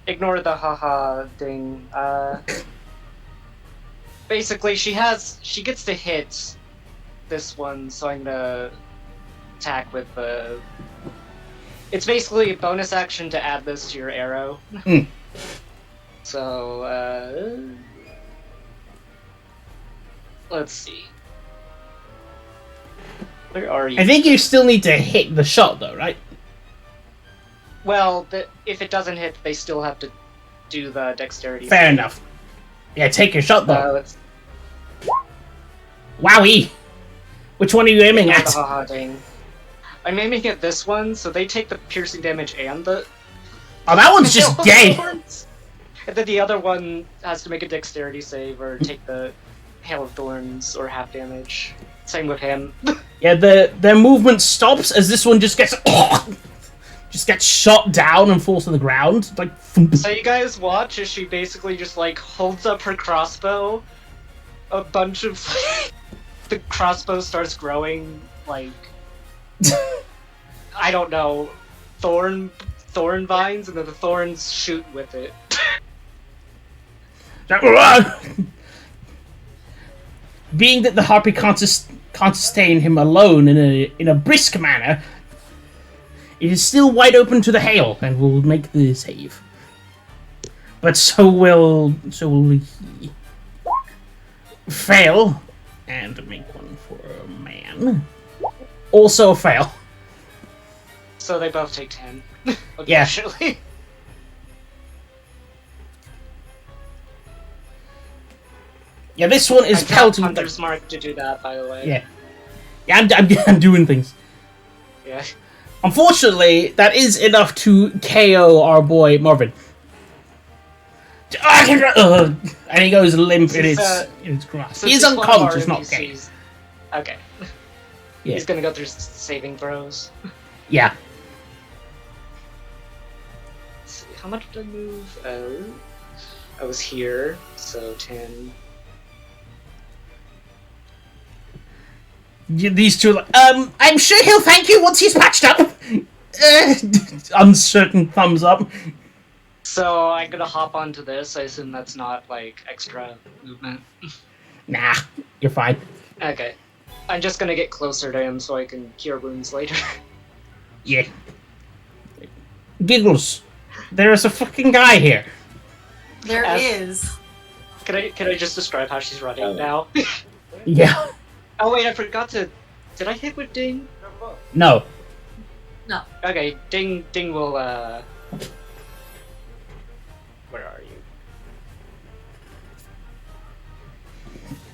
Ignore the haha thing. Basically, she gets to hit this one, so I'm gonna attack with the. It's basically a bonus action to add this to your arrow. Mm. So, let's see. Where are you? I think you still need to hit the shot, though, right? Well, if it doesn't hit, they still have to do the dexterity. Fair save. enough. Yeah, take your shot, though. Let's Wowie! Which one are you aiming ignore at? the haha thing. I'm aiming at this one, so they take the piercing damage and the. Oh, that one's just dead. And then the other one has to make a dexterity save or take the Hail of Thorns or half damage. Same with him. Yeah, their movement stops as this one just gets shot down and falls to the ground. Like, thump. So you guys watch as she basically just like holds up her crossbow. A bunch of the crossbow starts growing like I don't know, thorn vines, and then the thorns shoot with it. Being that the harpy can't sustain him alone in a brisk manner, it is still wide open to the hail and will make the save. but so will he fail and make one for a man. Also a fail. So they both take 10. Yeah. Unfortunately. Yeah, this one is I dropped pelting. Hunter's Mark to do that, by the way. Yeah. Yeah, I'm doing things. Yeah. Unfortunately, that is enough to KO our boy Marvin. And he goes limp in its grasp. So He's since one of our unconscious, not dead. NPCs Okay. Yeah. He's gonna go through saving throws. Yeah. Let's see, how much did I move? I was here, so 10. These two, I'm sure he'll thank you once he's patched up. Uncertain thumbs up. So I'm gonna hop onto this. I assume that's not like extra movement. Nah, you're fine. Okay. I'm just gonna get closer to him so I can cure wounds later. Yeah. Giggles. There is a fucking guy here. There As- is. Can I just describe how she's running now? Yeah. Oh wait, I forgot to. Did I hit with Ding? No. No. Okay, Ding will Where are you?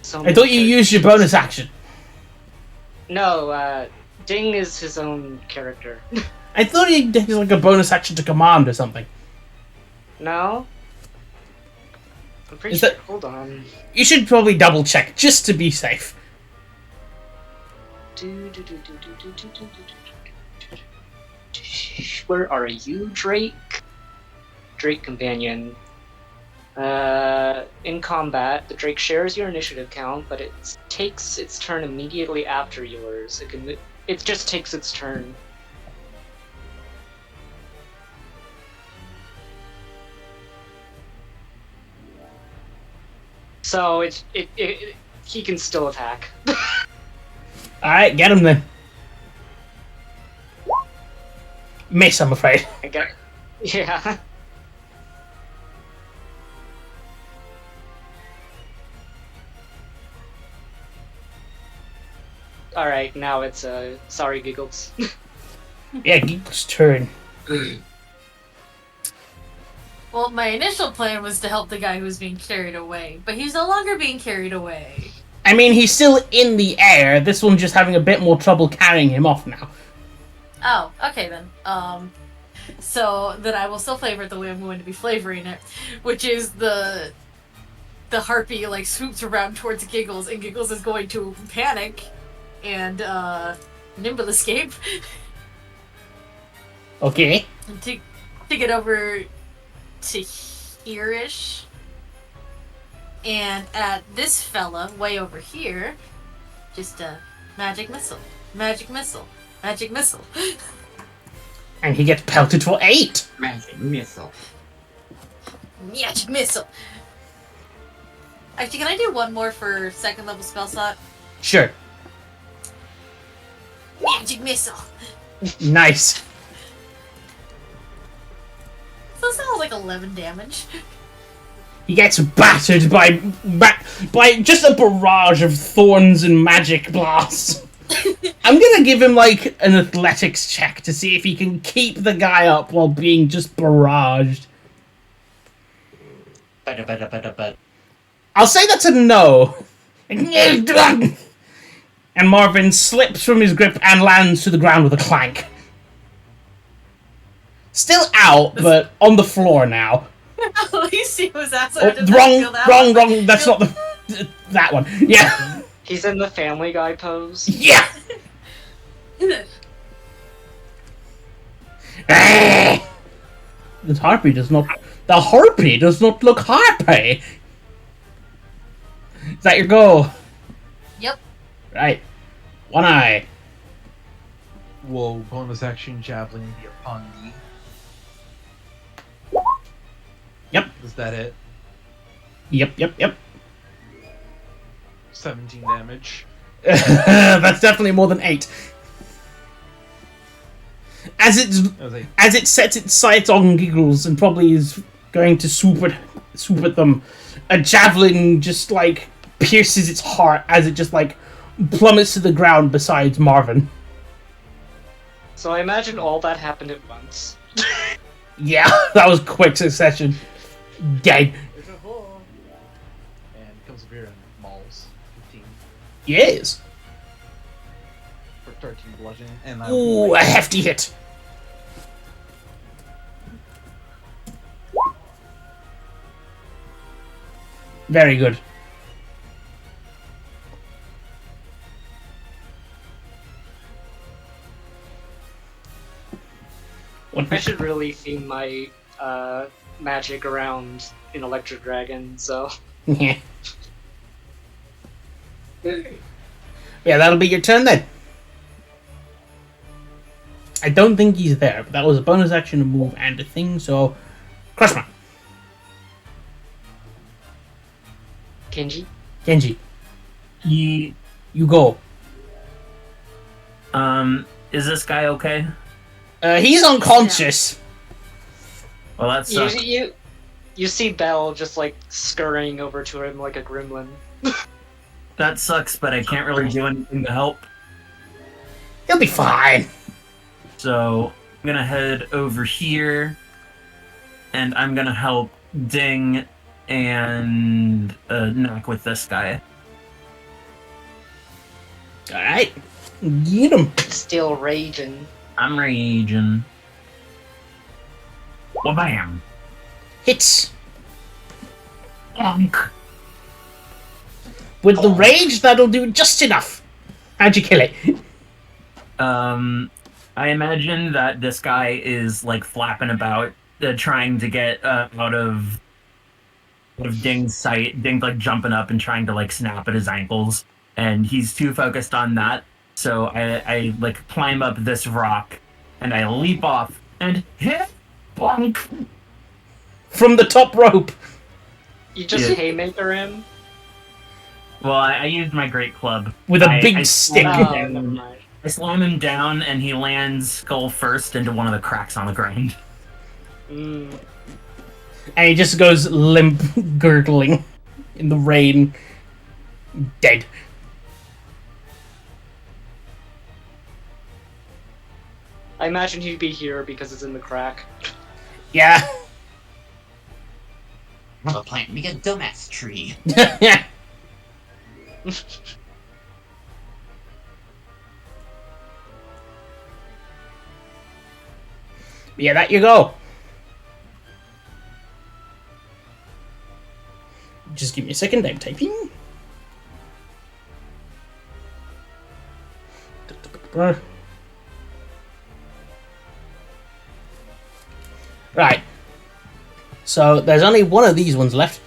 So I thought you used your bonus action. No, Ding is his own character. I thought he did like a bonus action to command or something. No? I'm pretty Is sure. that- Hold on. You should probably double check just to be safe. Where are you, Drake? Drake companion. In combat, the Drake shares your initiative count, but it takes its turn immediately after yours. It just takes its turn. So he can still attack. Alright, get him then. Miss, I'm afraid. I get. Yeah. All right, now it's sorry, Giggles. Yeah, Giggles' turn. Well, my initial plan was to help the guy who was being carried away, but he's no longer being carried away. I mean, he's still in the air. This one's just having a bit more trouble carrying him off now. Oh, okay then. So then I will still flavor it the way I'm going to be flavoring it, which is the harpy like swoops around towards Giggles, and Giggles is going to panic and nimble escape Okay. and to get over to here-ish. And at this fella way over here, just a magic missile, magic missile, magic missile. And he gets pelted for 8. Magic missile. Magic missile. Actually, can I do one more for second level spell slot? Sure. Magic missile. Nice. So that sounds like 11 damage. He gets battered by just a barrage of thorns and magic blasts. I'm gonna give him like an athletics check to see if he can keep the guy up while being just barraged. I'll say that's a no. And Marvin slips from his grip and lands to the ground with a clank. Still out, but on the floor now. At least he was Oh, outside. wrong. That's not the that one. Yeah, He's in the Family Guy pose. yeah. Ah! The harpy does not. The harpy does not look harpy. Is that your goal? Yep. Right. One eye. Whoa, bonus action javelin be upon me. Yep. Is that it? Yep. 17 damage. That's definitely more than 8. As I was like, it sets its sights on Giggles and probably is going to swoop at them. A javelin just like pierces its heart as it just like plummets to the ground beside Marvin. So I imagine all that happened at once. Yeah, that was quick succession. Dead. There's a hole. And comes up here and mauls 15 Yes. for 13 bludgeoning. And Ooh, a hefty hit. Very good. What I should really theme my magic around an electric dragon, so... Yeah. Yeah, that'll be your turn then. I don't think he's there, but that was a bonus action to move and a thing, so... Crushman. Kenji? Genji, Ye- you go. Is this guy okay? He's unconscious. Well, that sucks. You see Belle just like scurrying over to him like a gremlin. That sucks, but I can't really do anything to help. He'll be fine. So I'm gonna head over here, and I'm gonna help Ding and knock with this guy. Alright. Get him. Still raging. I'm raging. Well, bam. Hits. Bonk. With the rage, that'll do just enough. How'd you kill it? I imagine that this guy is like flapping about, trying to get out of Ding's sight. Ding's like jumping up and trying to like snap at his ankles, and he's too focused on that. So I like climb up this rock, and I leap off and hit bonk From the top rope. You just Yeah. haymaker him? Well, I used my great club With a big I stick. slam him Oh, down- never mind. I slam him down, and he lands skull first into one of the cracks on the ground. Mm. And he just goes limp, gurgling in the rain. Dead. I imagine he'd be here because it's in the crack. Yeah. Have a plant me a dumbass tree. Yeah, that you go. Just give me a second, I'm typing. Right. So there's only one of these ones left.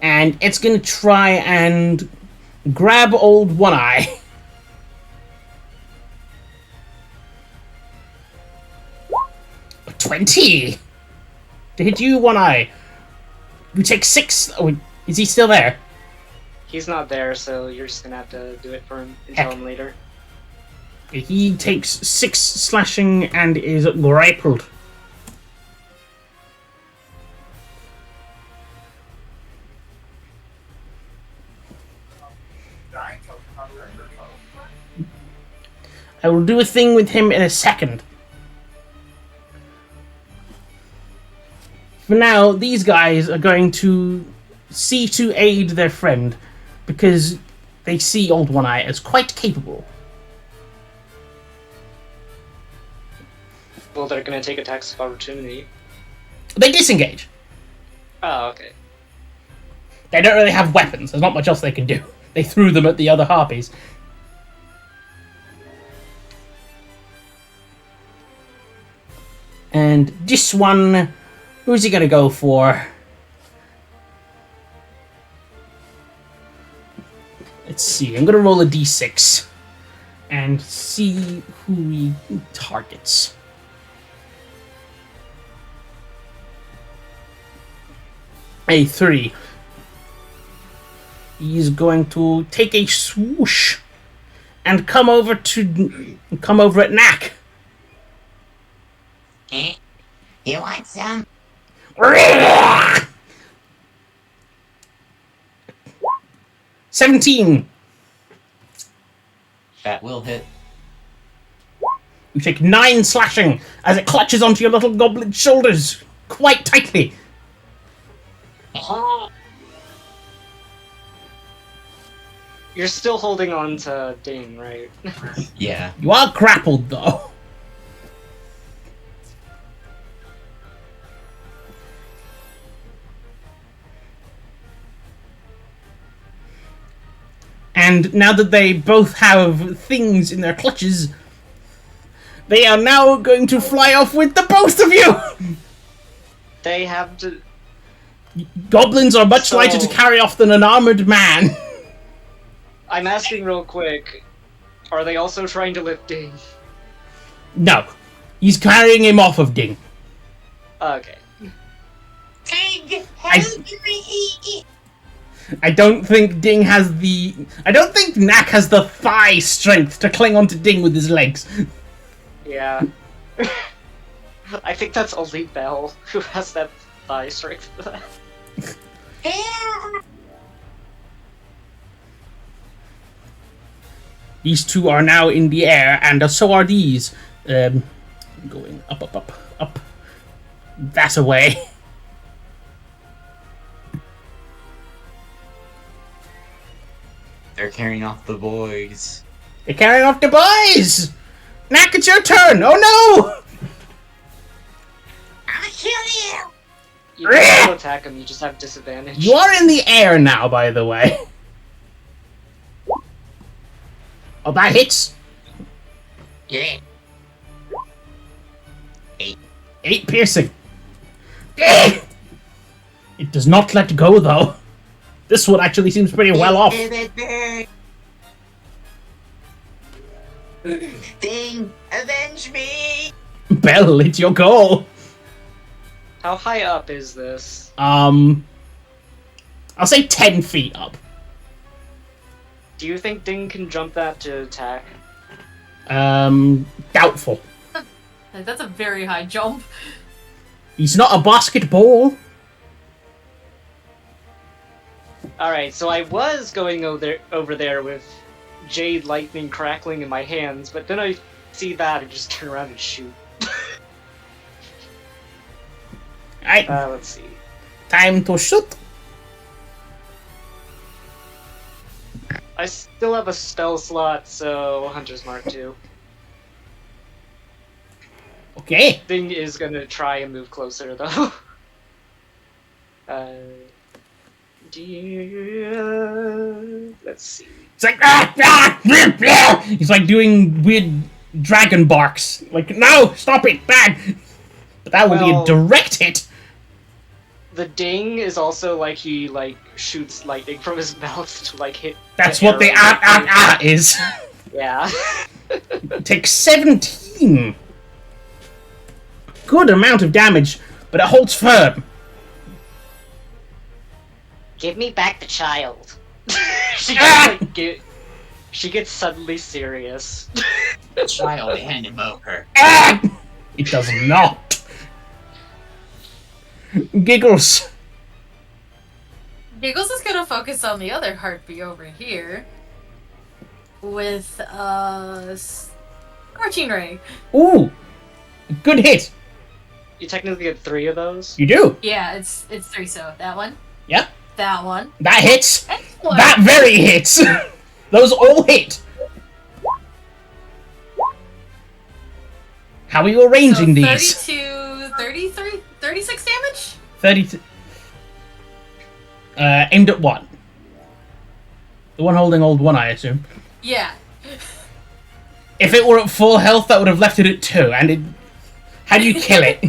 And it's gonna try and grab old One Eye. A 20 to hit you, One Eye. You take 6. Oh, is he still there? He's not there, so you're just gonna have to do it for him and tell him later. He takes 6 slashing and is grappled. I will do a thing with him in a second. For now, these guys are going to see to aid their friend because they see Old One Eye as quite capable. Well, they're gonna take attacks of opportunity. They disengage. Oh, okay. They don't really have weapons. There's not much else they can do. They threw them at the other harpies. And this one, who's he gonna go for? Let's see, I'm gonna roll a d6 and see who he targets. A 3. He's going to take a swoosh and come over at Knack. You want some? $17. That will hit. You take 9 slashing as it clutches onto your little goblin shoulders quite tightly. You're still holding on to Ding, right? Yeah. You are grappled, though. And now that they both have things in their clutches, they are now going to fly off with the both of you! They have to. Goblins are much lighter to carry off than an armored man. I'm asking real quick. Are they also trying to lift Ding? No. He's carrying him off of Ding. Okay. I don't think Ding has the... I don't think Knack has the thigh strength to cling onto Ding with his legs. Yeah. I think that's only Belle who has that thigh strength for that. These two are now in the air, and so are these. Going up, up, up, up. That away. They're carrying off the boys. They're carrying off the boys! Knack, it's your turn! Oh no! I'll kill you! You can still attack him, you just have disadvantage. You are in the air now, by the way. Oh, that hits. Yeah. 8 piercing. It does not let go, though. This one actually seems pretty well off. Ding! Avenge me! Belle, it's your goal. How high up is this? I'll say 10 feet up. Do you think Ding can jump that to attack? Doubtful. Like, that's a very high jump. He's not a basketball. Alright, so I was going over there with Jade Lightning crackling in my hands, but then I see that and just turn around and shoot. Alright, Let's see. time to shoot. I still have a spell slot, so Hunter's Mark 2. Okay. Ding is gonna try and move closer, though. Let's see. It's like he's like doing weird dragon barks. Like, no, stop it, bad. But that would be a Well- direct hit. The Ding is also like he shoots lightning from his mouth to hit. That's what the arrow. is. Yeah. Take 17. Good amount of damage, but it holds firm. Give me back the child. she gets she gets suddenly serious. Child, hand him over. It does not. Giggles. Giggles is gonna focus on the other heartbeat over here with Scorching Ray. Ooh, good hit. You technically get 3 of those. You do. Yeah, it's 3, so that one, Yeah, that one, that hits. and one. That very hits. Those all hit. How are you arranging so these? 32, 33, 36 damage? 30. Aimed at what? The one holding old one, I assume. Yeah. If it were at full health, that would have left it at 2. And it. How do you kill it?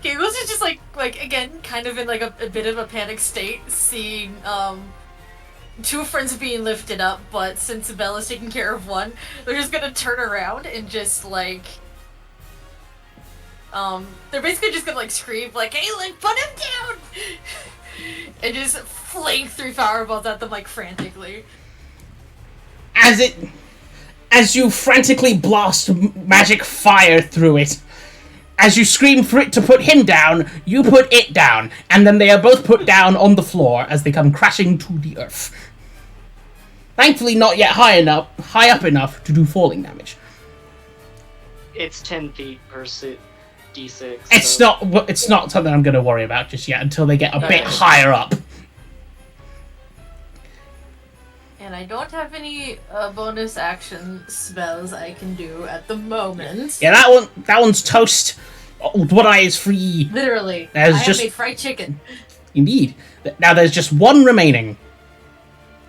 Giggles is just like again, kind of in like a bit of a panic state, seeing 2 friends being lifted up, but since Bella's taking care of one, they're just gonna turn around and just they're basically just gonna scream hey, put him down, and just fling 3 fireballs at them frantically. As you frantically blast magic fire through it, As you scream for it to put him down, you put it down, and then they are both put down on the floor as they come crashing to the earth. Thankfully, not yet high up enough to do falling damage. It's 10 feet per d6. It's not something I'm going to worry about just yet until they get a bit higher up. And I don't have any bonus action spells I can do at the moment. Yeah, that one's toast. What eye is free. Literally. I have made fried chicken. Indeed. Now there's just one remaining.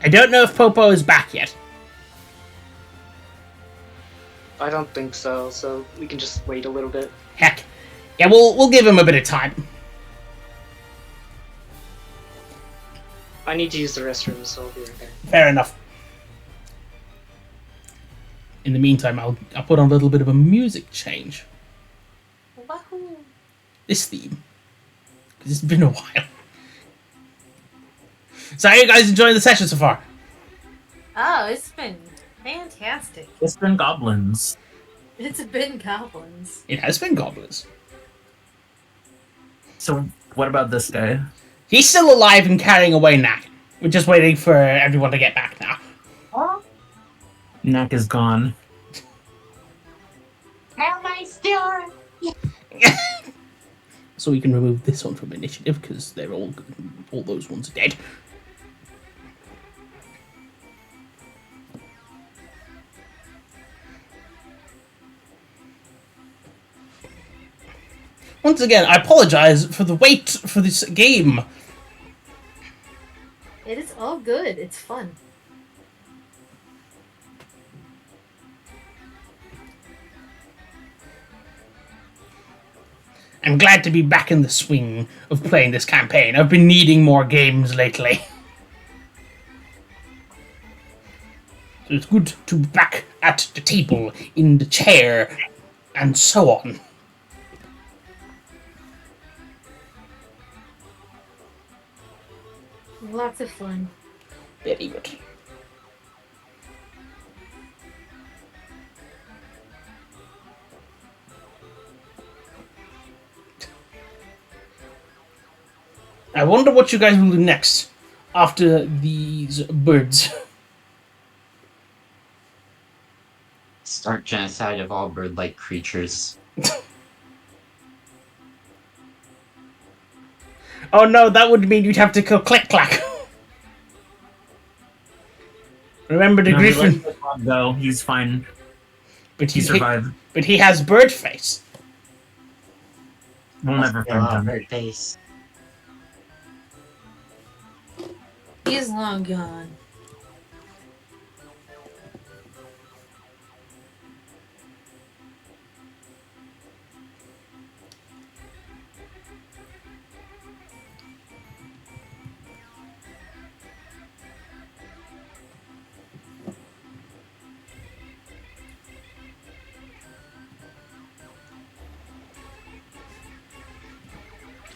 I don't know if Popo is back yet. I don't think so, so we can just wait a little bit. Heck. Yeah, we'll give him a bit of time. I need to use the restroom, so I'll be right back. Fair enough. In the meantime, I'll put on a little bit of a music change. Wahoo! This theme. Because it's been a while. So how are you guys enjoying the session so far? Oh, it's been fantastic. It's been goblins. It's been goblins. It has been goblins. So what about this guy? He's still alive and carrying away Knack. We're just waiting for everyone to get back now. Knack is gone. How am I still? So we can remove this one from initiative because they're all those ones are dead. Once again, I apologize for the wait for this game. It is all good. It's fun. I'm glad to be back in the swing of playing this campaign. I've been needing more games lately. So it's good to be back at the table, in the chair, and so on. Lots of fun. Very good. I wonder what you guys will do next after these birds. Start genocide of all bird-like creatures. Oh no, that would mean you'd have to kill Click Clack. Remember the No, griffin? we let the dog go. He's fine. But He survived. But he has bird face. We'll never find him. Bird face. He is long gone.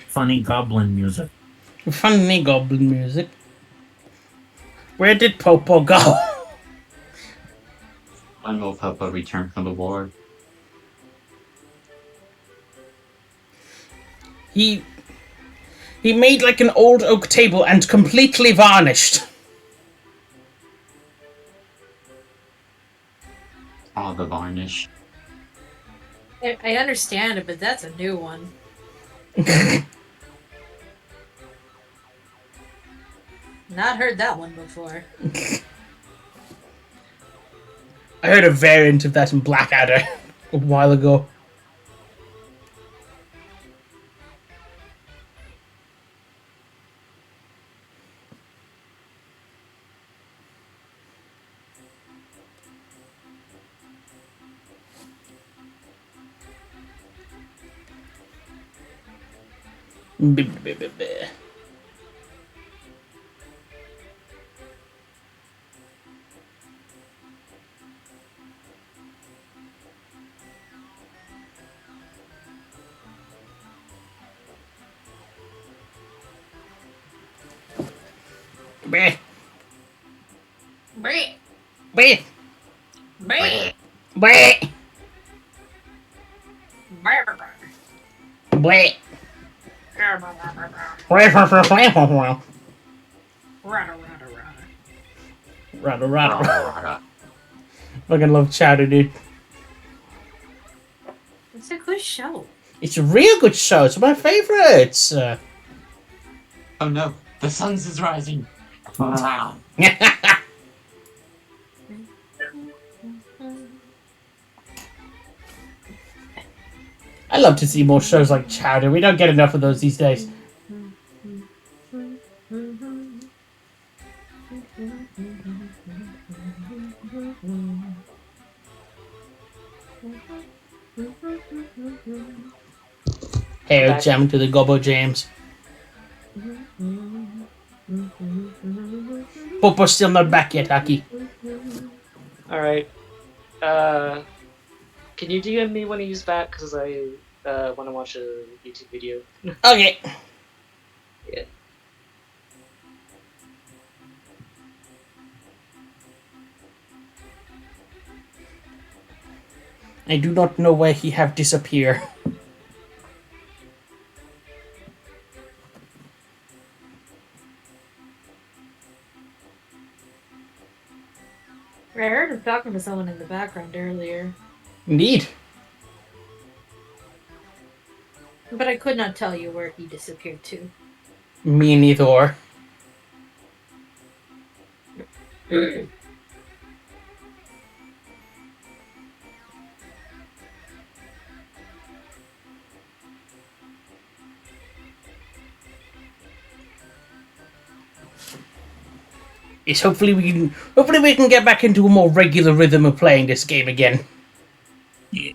Funny goblin music. Funny goblin music. Where did Popo go? When will Papa return from the war? He made like an old oak table and completely varnished. All the varnish. I understand it, but that's a new one. Not heard that one before. I heard a variant of that in Blackadder a while ago. Bleh. Bree! Bleh. Bree! Bleh. Bleh. Rada rada. Fucking love Chowder, dude. It's a good show. It's a real good show. It's my favorites. Oh no, the sun's is rising. Wow. I love to see more shows like Chowder. We don't get enough of those these days. Hey, jam to the Gobbo Jams. Popo's still not back yet, Haki. Alright. Can you DM me when he's back? Because I want to watch a YouTube video. Okay. Yeah. I do not know where he have disappeared. I heard him talking to someone in the background earlier, Indeed. but I could not tell you where he disappeared to. Me neither. Is hopefully we can get back into a more regular rhythm of playing this game again. Yeah.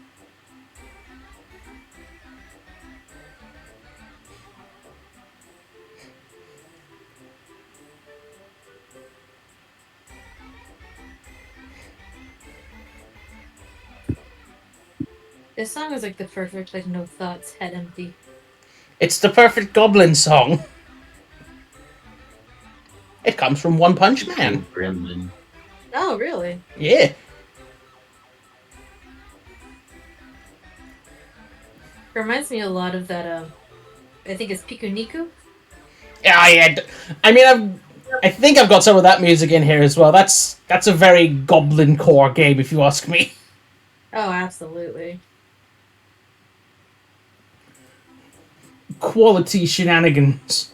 This song is like the perfect, like, no thoughts, head empty. It's the perfect goblin song. It comes from One Punch Man. Gremlin. Oh, really? Yeah. Reminds me a lot of that, I think it's Piku Niku? Yeah, I mean, I think I've got some of that music in here as well. That's a very goblin core game, if you ask me. Oh, absolutely. Quality shenanigans.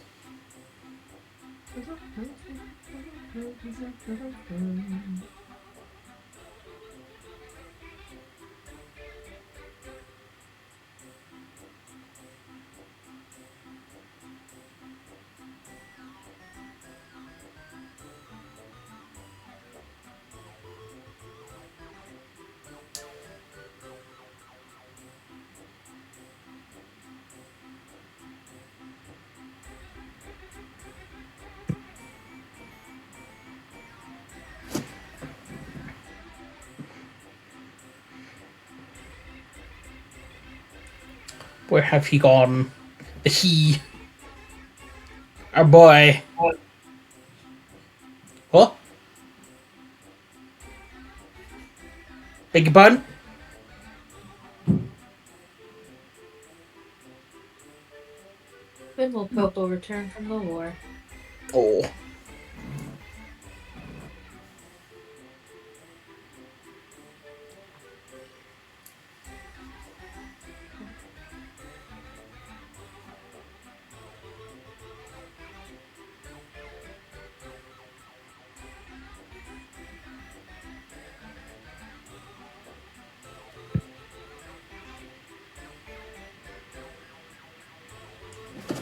Where have he gone? The he. Our boy. What? Beg your pardon? When will Popo return from the war? Oh.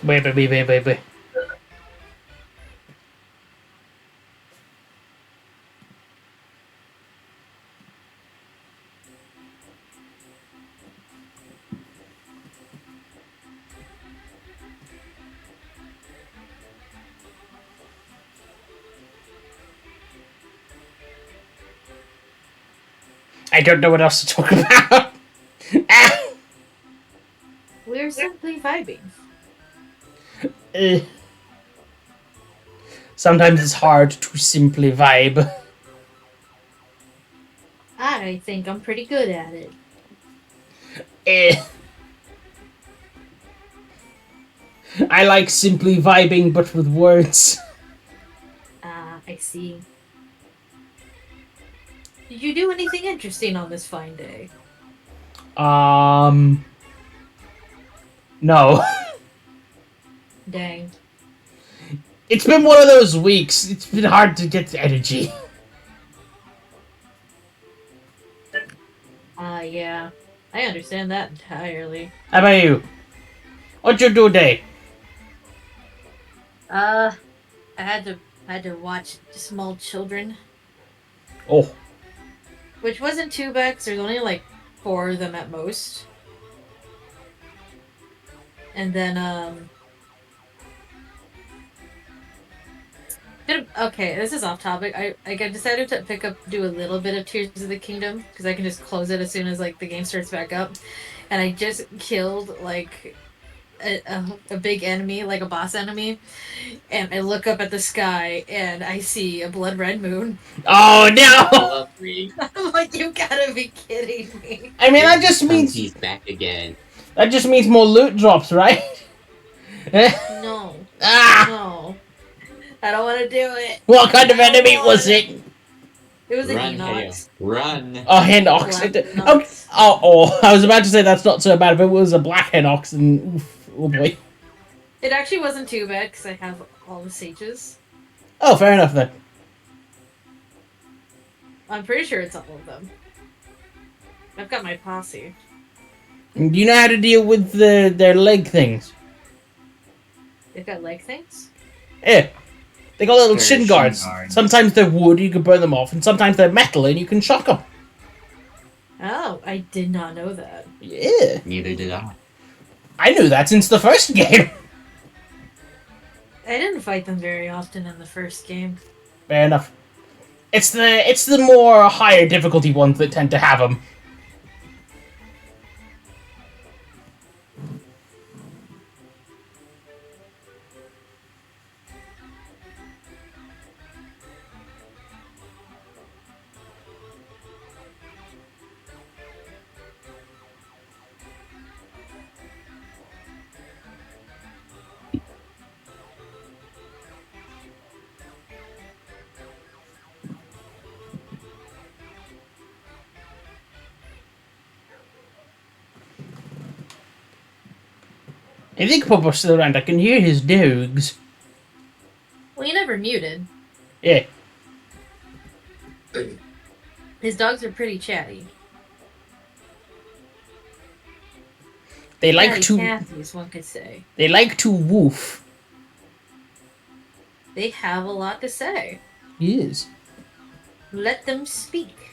Wait. I don't know what else to talk about. We're simply vibing. Sometimes it's hard to simply vibe. I think I'm pretty good at it. Eh. I like simply vibing, but with words. Ah, I see. Did you do anything interesting on this fine day? No. Dang. It's been one of those weeks. It's been hard to get energy. Yeah. I understand that entirely. How about you? What you do today? I had to watch small children, Oh, which wasn't too bad because there's only like 4 of them at most. And then okay, this is off topic. I decided to do a little bit of Tears of the Kingdom because I can just close it as soon as like the game starts back up, and I just killed like a big enemy, like a boss enemy, and I look up at the sky and I see a blood red moon. oh no! Lovely. I'm like, you gotta be kidding me. I mean, that just means He's back again. more loot drops, right? No, Ah! no, I don't want to do it. What kind of enemy was it? It was an Run, Hale. Enox. Run. Oh, Henox. Black Okay. Enox. Oh, I was about to say that's not so bad if it was a black Henox, and oof, oh boy. It actually wasn't too bad because I have all the sages. Oh, fair enough then. I'm pretty sure it's all of them. I've got my posse. Do you know how to deal with their leg things? They've got leg things? Yeah. They got little They're shin shin guards. guards. Sometimes they're wood, you can burn them off, and sometimes they're metal, and you can shock them. Oh, I did not know that. Yeah. Neither did I. I knew that since the first game. I didn't fight them very often in the first game. Fair enough. It's the more higher difficulty ones that tend to have them. I think Popo's still around. I can hear his dogs. Well, you never muted. Yeah. His dogs are pretty chatty. They like Chatty to Cathy's, one could say. they like to woof. They have a lot to say. Yes. Let them speak.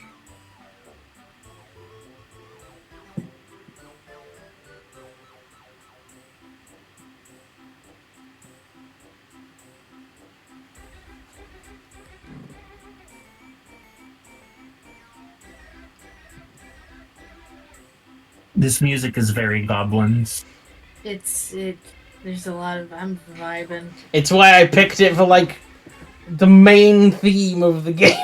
This music is very goblins. There's a lot of, I'm vibing. It's why I picked it for like the main theme of the game.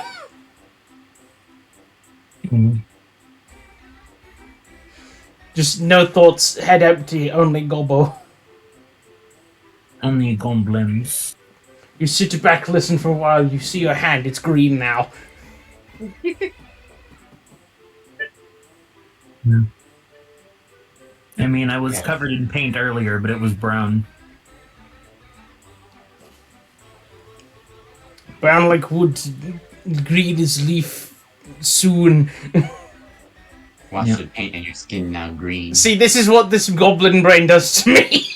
Just no thoughts, head empty, only gobbo. Only goblins. You sit back, listen for a while, you see your hand, it's green now. I mean, I was Yeah. covered in paint earlier, but it was brown. Brown like wood, green is leaf, soon. Watch Yeah. the paint on your skin now green. See, this is what this goblin brain does to me.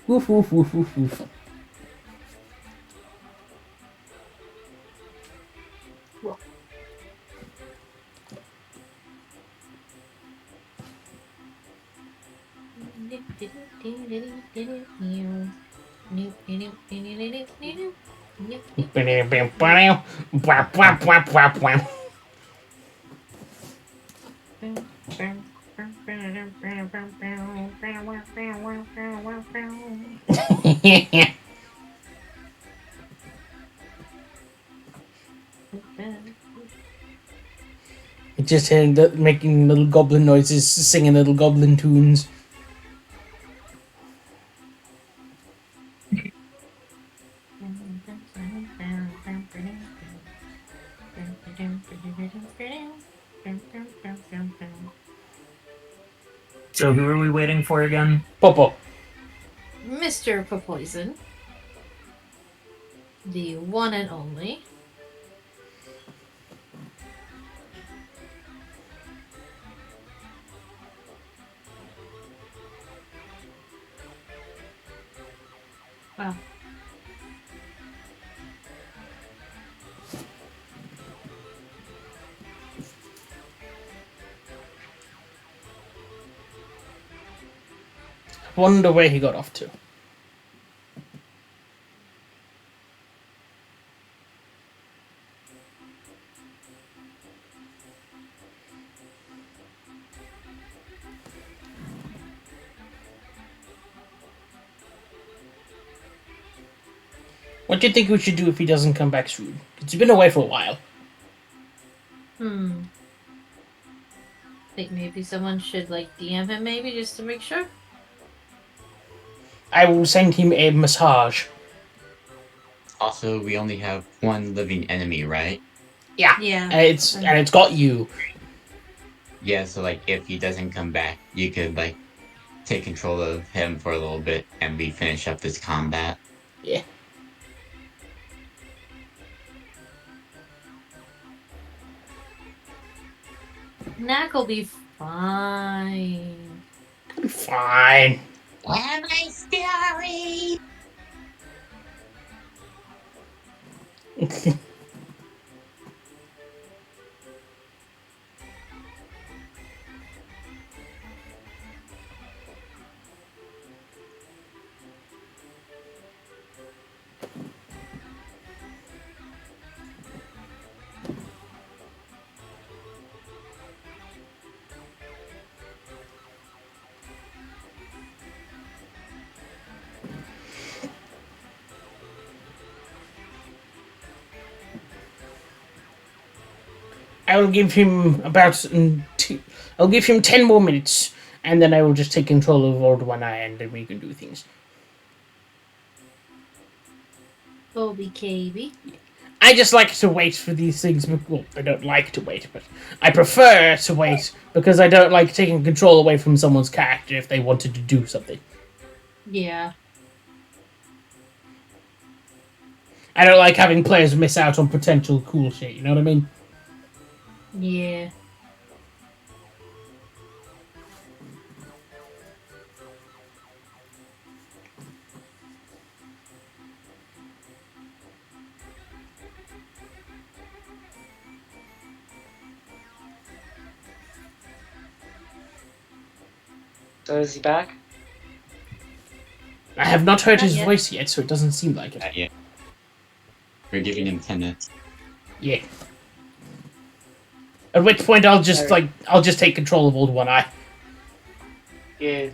Woof, woof, woof, woof, woof. Just hearing making little goblin noises, singing little goblin tunes. So who are we waiting for again? Popo. Mr. Poison, the one and only. Wow. Wonder where he got off to. What do you think we should do if he doesn't come back soon? He's been away for a while. Think maybe someone should like DM him maybe just to make sure. I will send him a massage. Also, we only have one living enemy, right? Yeah. Yeah. And it's got you. Yeah, so like if he doesn't come back, you could like take control of him for a little bit and we finish up this combat. Yeah. Knack will be fine. It'll be fine. Where my story? I will give him I'll give him 10 more minutes, and then I will just take control of Old One Eye, and then we can do things. Obi KB. I just like to wait for these things. Well, I don't like to wait, but I prefer to wait because I don't like taking control away from someone's character if they wanted to do something. Yeah. I don't like having players miss out on potential cool shit, you know what I mean? Yeah. So is he back? I have not heard Not his yet. voice yet, so it doesn't seem like it. Not yet. We're giving him 10 minutes. Yeah. At which point I'll just take control of Old One Eye. Yeah.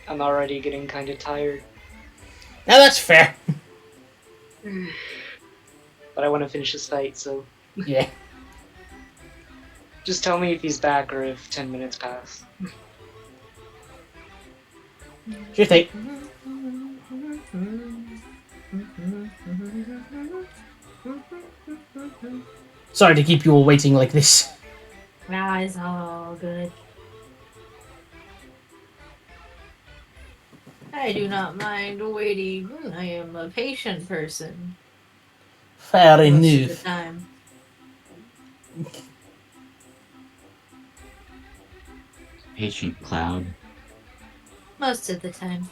I'm already getting kind of tired, Now that's fair. but I want to finish this fight, so Yeah. just tell me if he's back or if 10 minutes pass. Sure thing. Sorry to keep you all waiting like this. Nah, it's all good. I do not mind waiting. I am a patient person. Fair Most of the enough. time. Patient Cloud. Most of the time.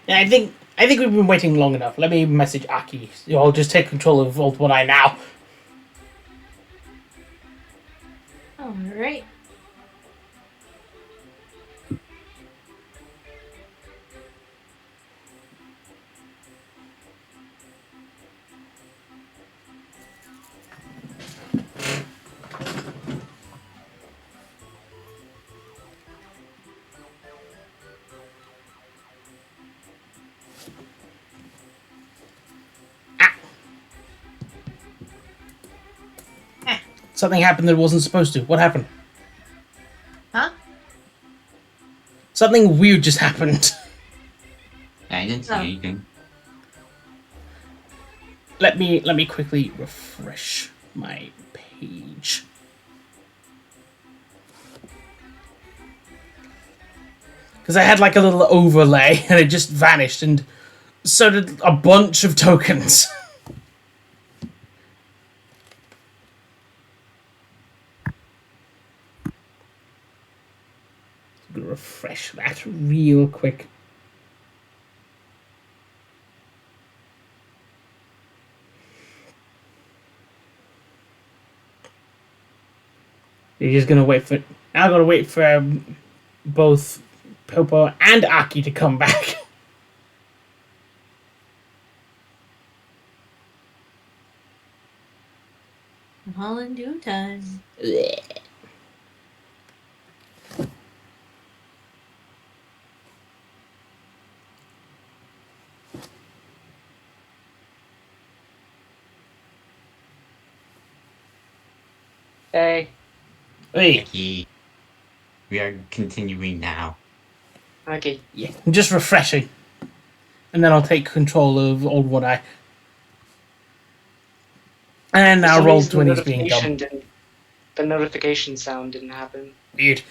Yeah, I think we've been waiting long enough. Let me message Aki. I'll just take control of Old One Eye now. Alright. Something happened that wasn't supposed to. What happened? Huh? Something weird just happened. I didn't see Oh. anything. Let me quickly refresh my page. Because I had like a little overlay and it just vanished, and so did a bunch of tokens. I'm gonna refresh that real quick. You're just gonna wait for. I'm gonna wait for both Popo and Aki to come back. All in due time. Hey. Hey, Aki, we are continuing now. Okay. yeah, I'm just refreshing, and then I'll take control of Old One Eye. And For now some roll reason, 20's being done. The notification sound didn't happen. Weird.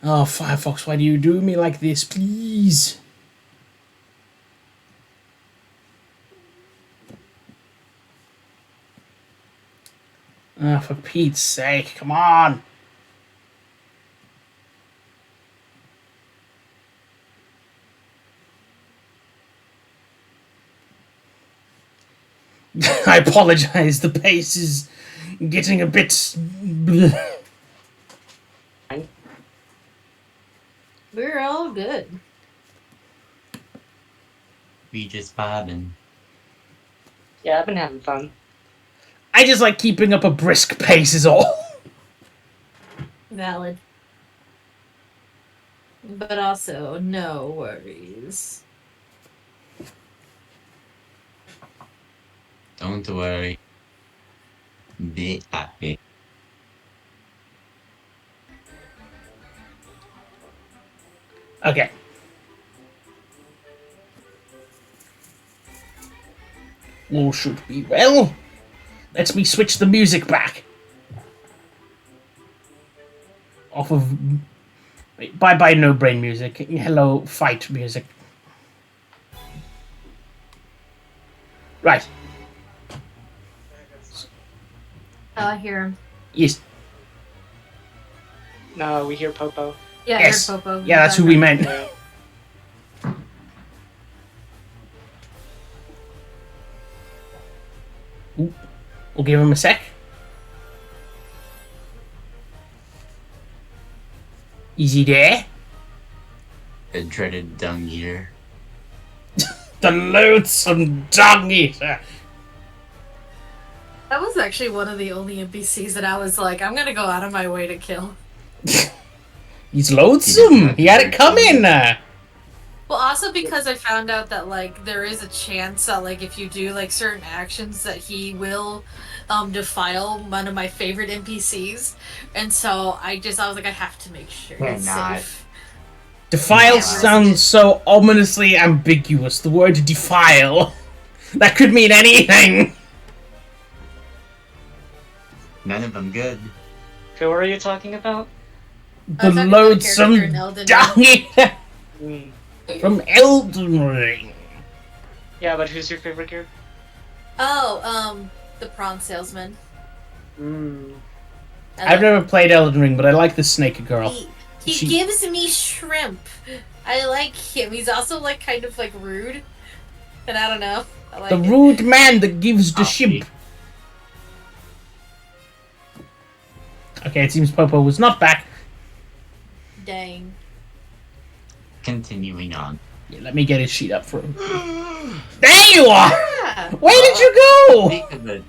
Oh, Firefox, why do you do me like this, please? Ah, for Pete's sake, come on. I apologize, the pace is getting a bit... bleh. We're all good. We just bobbing. Yeah, I've been having fun. I just like keeping up a brisk pace is all. Valid. But also, no worries. Don't worry. Be happy. Okay. All should be well. Let me switch the music back. Off of... Wait, bye-bye no-brain music. Hello, fight music. Right. Oh, I hear him. Yes. No, we hear Popo. Yeah, Yes. I heard Popo. Yeah, that's who we meant. Yeah. Ooh. We'll give him a sec. Is he there? The dreaded dung eater. The loathsome dung eater. That was actually one of the only NPCs that I was like, I'm gonna go out of my way to kill. He's loathsome. He had it coming. Well, also because I found out that, like, there is a chance that, like, if you do, like, certain actions that he will, defile one of my favorite NPCs, and so I was like, I have to make sure it's Cannot. safe. Defile Yeah. sounds so ominously ambiguous. The word defile. That could mean anything. None of them good. Who are you talking about? The talking about a character loathsome in Elden dog Mm. from Elden Ring. Yeah, but who's your favorite character? Oh, the prawn salesman. Mm. I've never played Elden Ring, but I like the snake girl. He She- gives me shrimp. I like him. He's also like kind of like rude, and I don't know. I like The it. rude man that gives the Oh, shimp. Okay, it seems Popo was not back. Dang. Continuing on. Yeah, let me get his sheet up for him. There you are! Yeah. Where did you go? Speak of it.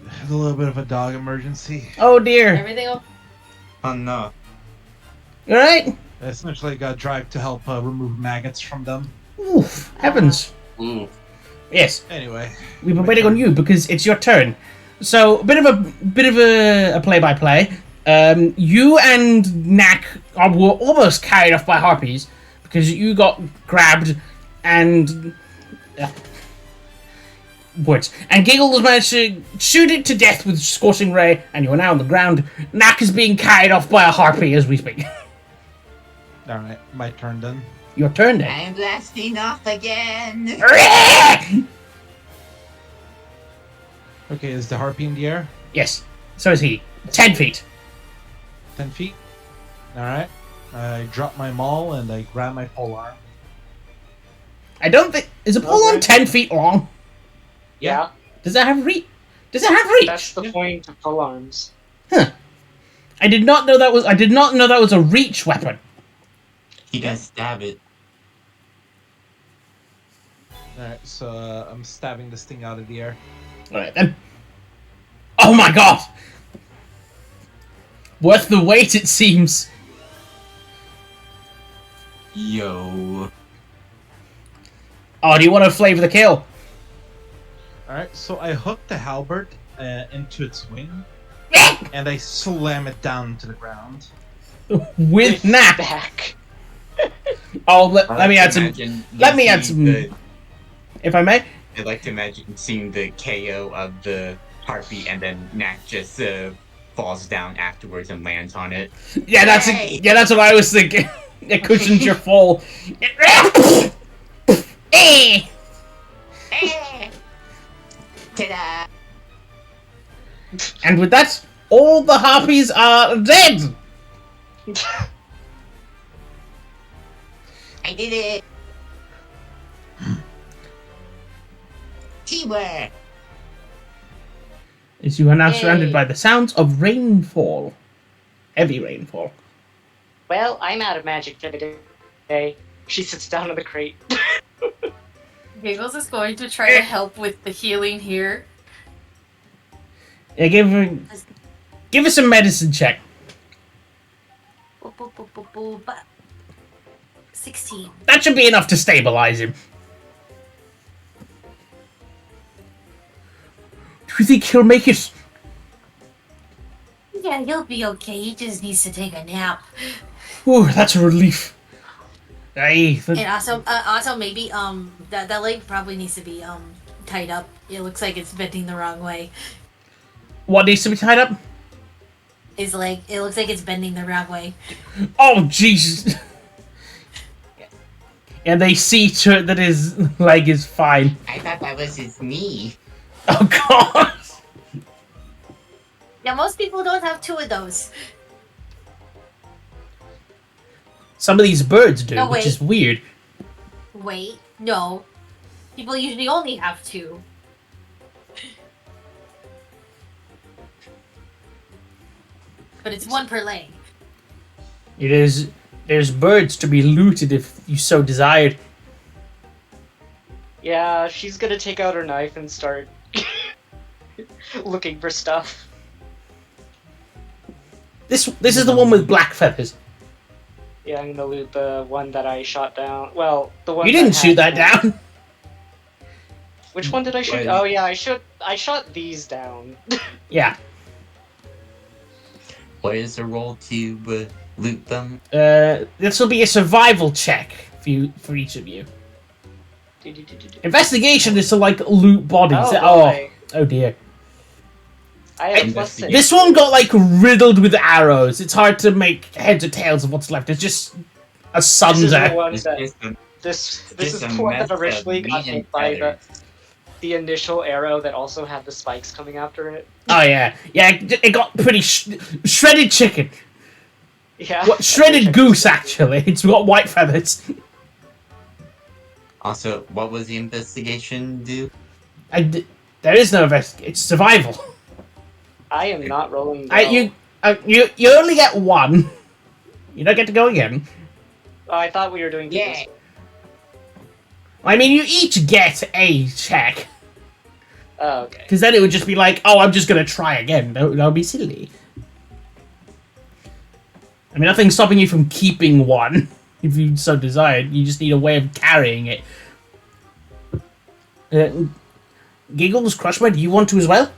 Had a little bit of a dog emergency. Oh dear. Everything. Oh no. Alright? I essentially got dragged to help remove maggots from them. Oof, heavens. Ooh. Yes, Anyway, we've been my waiting on turn. you because it's your turn. So, a bit of a play-by-play. You and Knack were almost carried off by harpies because you got grabbed and words. And Giggles managed to shoot it to death with Scorching Ray, and you are now on the ground. Knack is being carried off by a harpy as we speak. Alright, my turn then. Your turn then. I'm blasting off again. Okay, is the harpy in the air? Yes, so is he. 10 feet. 10 feet? Alright. I drop my maul and I grab my polearm. I don't think... Is a pole arm Okay. 10 feet long? Yeah, Does that have reach? Does it have reach? that's the point of pole arms. I did not know that was a reach weapon. He does stab it. Alright, so I'm stabbing this thing out of the air. Alright then. Oh my god! Worth the wait, it seems. Yo. Oh, do you want to flavor the kill? Alright, so I hook the halberd into its wing and I slam it down to the ground. With Knack. Back. Oh, let me add some... Let me add some... If I may? I'd like to imagine seeing the KO of the harpy and then Knack just falls down afterwards and lands on it. Yeah, that's what I was thinking. It cushions your fall. Eh. Ta-da! And with that, all the harpies are dead. I did it! Teamwork! As you are now Yay. surrounded by the sounds of rainfall. Heavy rainfall. Well, I'm out of magic for the day. She sits down in the crate. Giggles is going to try to help with the healing here. Yeah, give us a medicine check. Boop, boop, boop, boop, boop, boop. 16. That should be enough to stabilize him. Do you think he'll make it? Yeah, you'll be okay. He just needs to take a nap. Ooh, that's a relief. Aye, And also maybe that leg probably needs to be tied up. It looks like it's bending the wrong way. what needs to be tied up? His leg. It looks like it's bending the wrong way. Oh, Jesus. And they see to it that his leg is fine. I thought that was his knee. Oh, God. Yeah, most people don't have two of those. Some of these birds do, No, which wait. is weird. Wait, no. People usually only have two. But it's one per leg. It is. There's birds to be looted if you so desired. Yeah, she's gonna take out her knife and start looking for stuff. This is the one with black feathers. Yeah, I'm gonna loot the one that I shot down. Well, the one You that didn't shoot had that down. Which one did I shoot? Wait. Oh yeah, I shot these down. Yeah. What is the roll to loot them? This will be a survival check for each of you. Investigation is to like loot bodies. Oh, Oh dear. I have plus 6. This one got like riddled with arrows. It's hard to make heads or tails of what's left. It's just a This is the sunder. one It's that just a- this just is a the one that mess of originally got meat and hit by feathers. the initial arrow that also had the spikes coming after it. Oh yeah, it got pretty shredded chicken. Yeah. What shredded goose actually? It's got white feathers. Also, what was the investigation do? There is no it's survival. I am not rolling. Well. You only get one. You don't get to go again. Oh, I thought we were doing. Yeah. I mean, you each get a check. Oh, okay. Because then it would just be like, oh, I'm just gonna try again. That would be silly. I mean, nothing's stopping you from keeping one, if you so desired. You just need a way of carrying it. Giggles, Crushma, do you want to as well?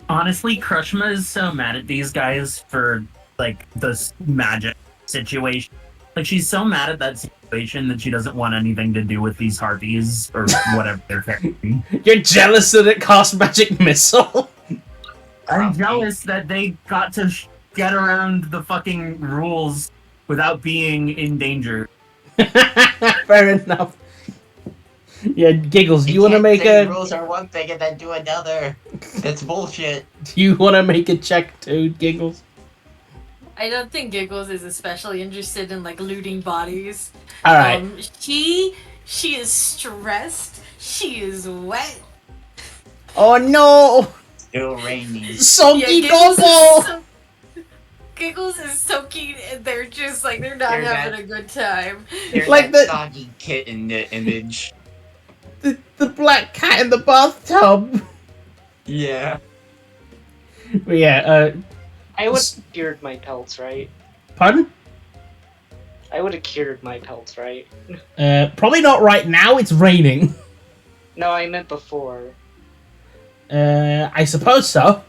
Honestly, Crushma is so mad at these guys for, like, this magic situation. Like, she's so mad at that situation that she doesn't want anything to do with these harpies or whatever they're carrying. You're jealous that it cost magic missile? I'm jealous that they got to get around the fucking rules without being in danger. Fair enough. Yeah, Giggles, do you want to make a... rules are one thing and then do another. That's bullshit. Do you want to make a check too, Giggles? I don't think Giggles is especially interested in like looting bodies. Alright. She is stressed. She is wet. Oh no! Still raining. Soggy Giggles double! Giggles is soaking and they're just like they're not They're having a good time. There's Like that the- soggy kit in the image. The black cat in the bathtub! Yeah. But yeah, I would have cured my pelts, right? pardon? I would have cured my pelts, right? Probably not right now, it's raining. No, I meant before. I suppose so.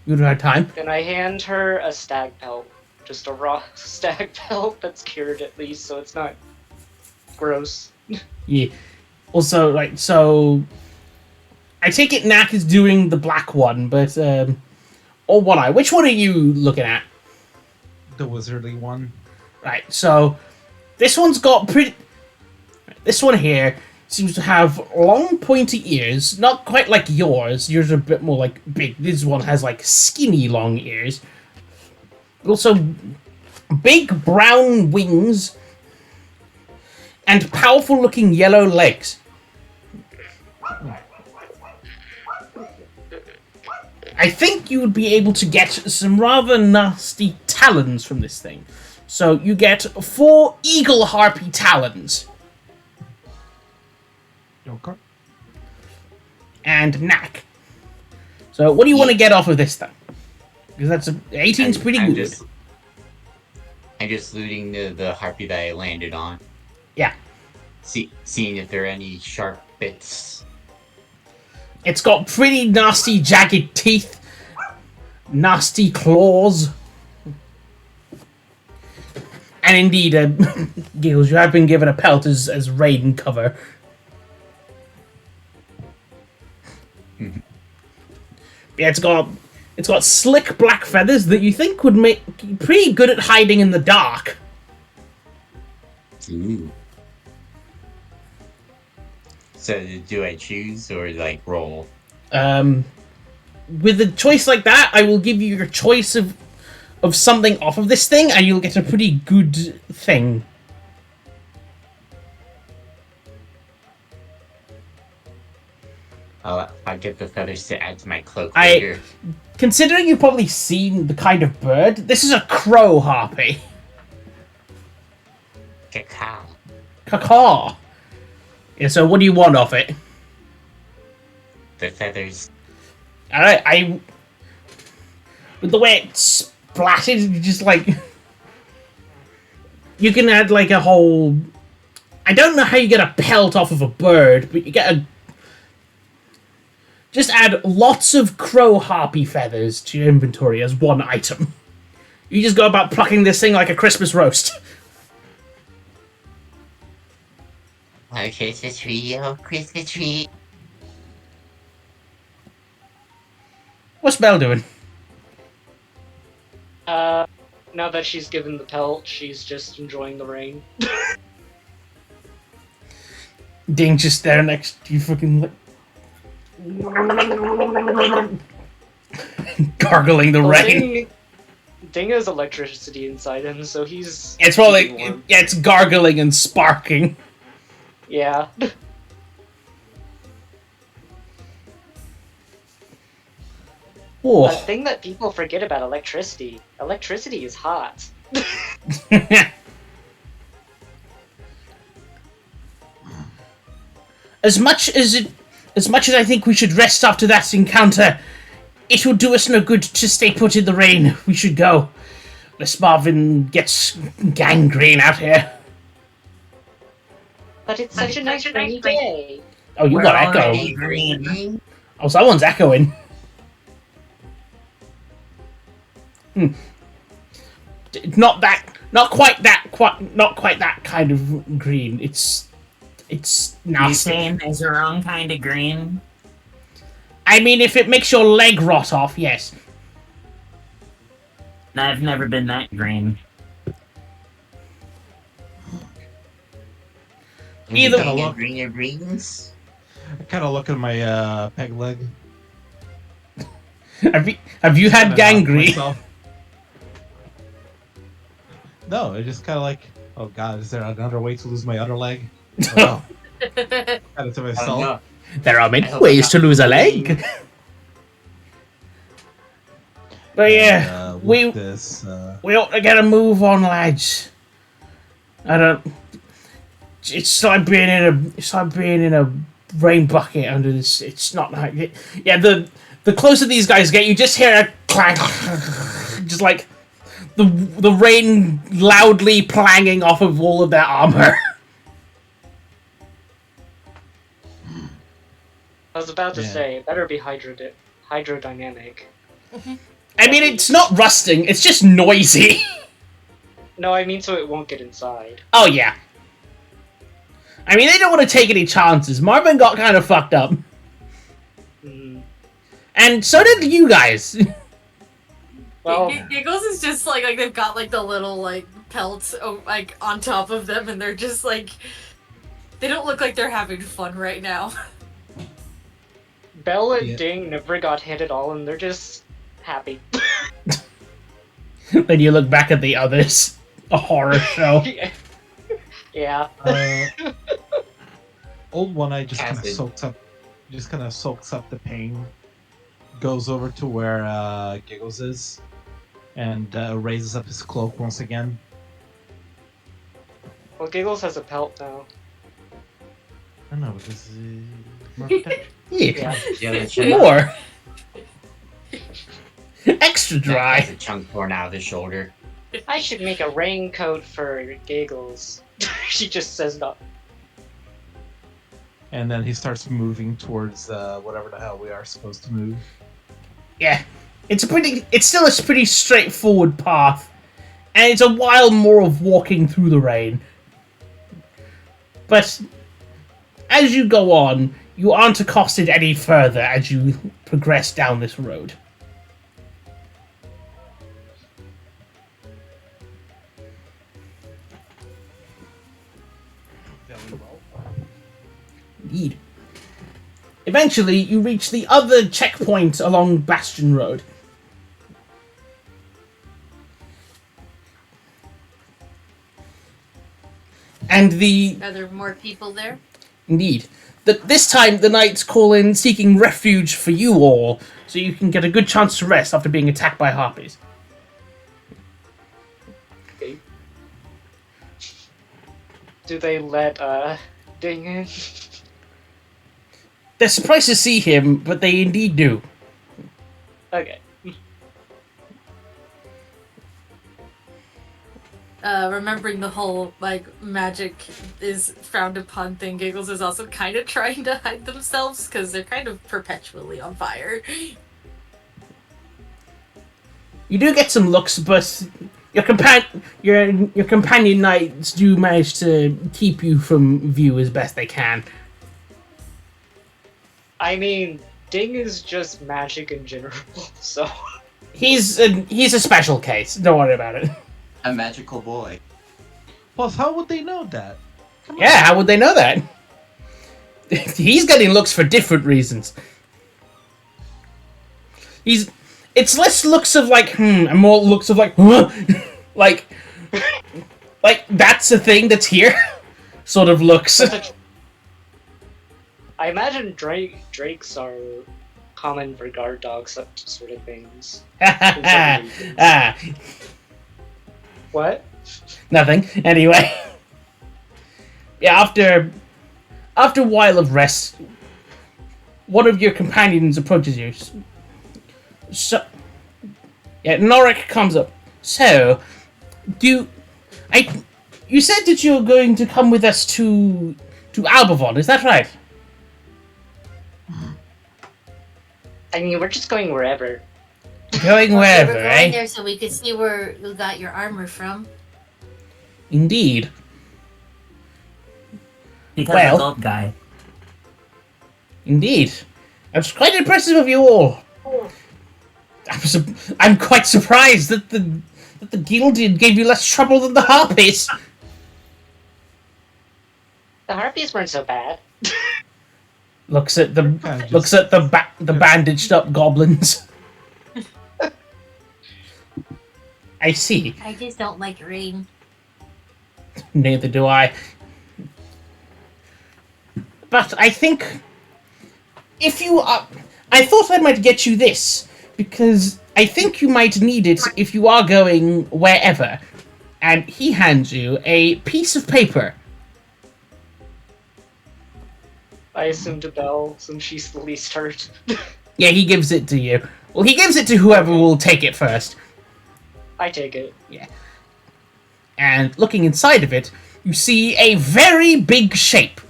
You would have had time. Can I hand her a stag pelt? Just a raw stag pelt that's cured at least, so it's not gross. Yeah. Also, like, so... I take it Knack is doing the black one, but, or One Eye. Which one are you looking at? The wizardly one. Right, so... This one's got pretty... This one here seems to have long, pointy ears. Not quite like yours. Yours are a bit more, like, big. This one has, like, skinny, long ears. Also, big brown wings and powerful-looking yellow legs. I think you would be able to get some rather nasty talons from this thing. So you get 4 eagle harpy talons. Okay. And Knack. So what do you want to get off of this thing? Because that's 18's pretty good. I'm just looting the harpy that I landed on. Yeah. Seeing if there are any sharp bits. It's got pretty nasty jagged teeth. Nasty claws. And indeed, Giggles, you have been given a pelt as raid and cover. Yeah, it's got slick black feathers that you think would make you pretty good at hiding in the dark. Ooh. So do I choose or like roll? With a choice like that, I will give you your choice of something off of this thing, and you'll get a pretty good thing. I'll get the feathers to add to my cloak later. Considering you've probably seen the kind of bird, this is a crow harpy. Cacao. Cacaw. Yeah, so what do you want off it? The feathers. Alright, with the way it's splatted, you just like... You can add like a whole I don't know how you get a pelt off of a bird, but you get a... Just add lots of crow harpy feathers to your inventory as one item. You just go about plucking this thing like a Christmas roast. Oh, Christmas tree, oh, Christmas tree. What's Belle doing? Now that she's given the pelt, she's just enjoying the rain. Ding just there next to you, fucking like... gargling the rain. Ding has electricity inside him, so he's... It's probably... keeping warm. Yeah, it's gargling and sparking. Yeah. A Oh. thing that people forget about electricity. Electricity is hot. As much as I think we should rest after that encounter, it will do us no good to stay put in the rain. We should go. Lest Marvin gets gangrene out here. But it's such a nice rainy day. Oh, you We're got echo. already green. Oh, someone's echoing. Not quite that kind of green. It's You nasty. saying there's the wrong kind of green? I mean, if it makes your leg rot off, yes. I've never been that green. Either- Kinda look- Greener greens. I kind of look at my peg leg. Have you had Kinda knock gangrene? myself. No, I just kind of like, oh god, is there another way to lose my other leg? Oh, no. Kind of to Oh, myself. no. There are many I hope ways I'm to not lose a green. leg. But yeah, With we this, ought to get a move on, lads. I don't. It's like being in a rain bucket under this. It's not like it. Yeah. The closer these guys get, you just hear a clang, just like the rain loudly clanging off of all of their armor. I was about to Yeah. say, it better be hydrodynamic. I mean, it's not rusting. It's just noisy. No, I mean so it won't get inside. Oh yeah. I mean, they don't want to take any chances. Marvin got kind of fucked up. Mm. And so did you guys. Well, Giggles is just like they've got like the little like pelts like on top of them, and they're just like they don't look like they're having fun right now. Belle and Yeah. Ding never got hit at all, and they're just happy. Then you look back at the others. A horror show. Yeah. old one eye just kind of Acid. soaks up the pain, goes over to where Giggles is, and raises up his cloak once again. Well, Giggles has a pelt now. I don't know because more protection. Yeah. Yeah. The other chick More. Extra has dry. a chunk torn out of his shoulder. I should make a raincoat for Giggles. She just says no. And then he starts moving towards whatever the hell we are supposed to move. Yeah. It's still a pretty straightforward path. And it's a while more of walking through the rain. But as you go on, you aren't accosted any further as you progress down this road. Indeed. Eventually, you reach the other checkpoint along Bastion Road. And Are there more people there? Indeed. This time, the knights call in seeking refuge for you all, so you can get a good chance to rest after being attacked by harpies. Do they let Ding in? They're surprised to see him, but they indeed do. Okay. remembering the whole like magic is frowned upon thing, Giggles is also kind of trying to hide themselves because they're kind of perpetually on fire. You do get some looks, but your companion knights do manage to keep you from view as best they can. I mean, Ding is just magic in general, so... He's a special case. Don't worry about it. A magical boy. Plus, how would they know that? Come on. Yeah, how would they know that? He's getting looks for different reasons. It's less looks of like, and more looks of like, like that's a thing that's here, sort of looks. I imagine drakes are common for guard dogs, that sort of things. What? Nothing. Anyway. Yeah, after a while of rest, one of your companions approaches you. So, yeah, Norik comes up. So, you said that you're going to come with us to Albavon, is that right? I mean, we're just going wherever. Going wherever, We're eh? going there so we could see where you got your armor from. Indeed. Because Well- the gold guy. Indeed. That's quite impressive of you all. I'm quite surprised that the Guildian gave you less trouble than the Harpies. The harpies weren't so bad. Looks at the Kinda looks just- at the bandaged up goblins. I see. I just don't like rain. Neither do I. But I think if you are, I thought I might get you this because I think you might need it if you are going wherever. And he hands you a piece of paper. I assume to Belle, since she's the least hurt. Yeah, he gives it to you. Well, he gives it to whoever will take it first. I take it. And looking inside of it, you see a very big shape.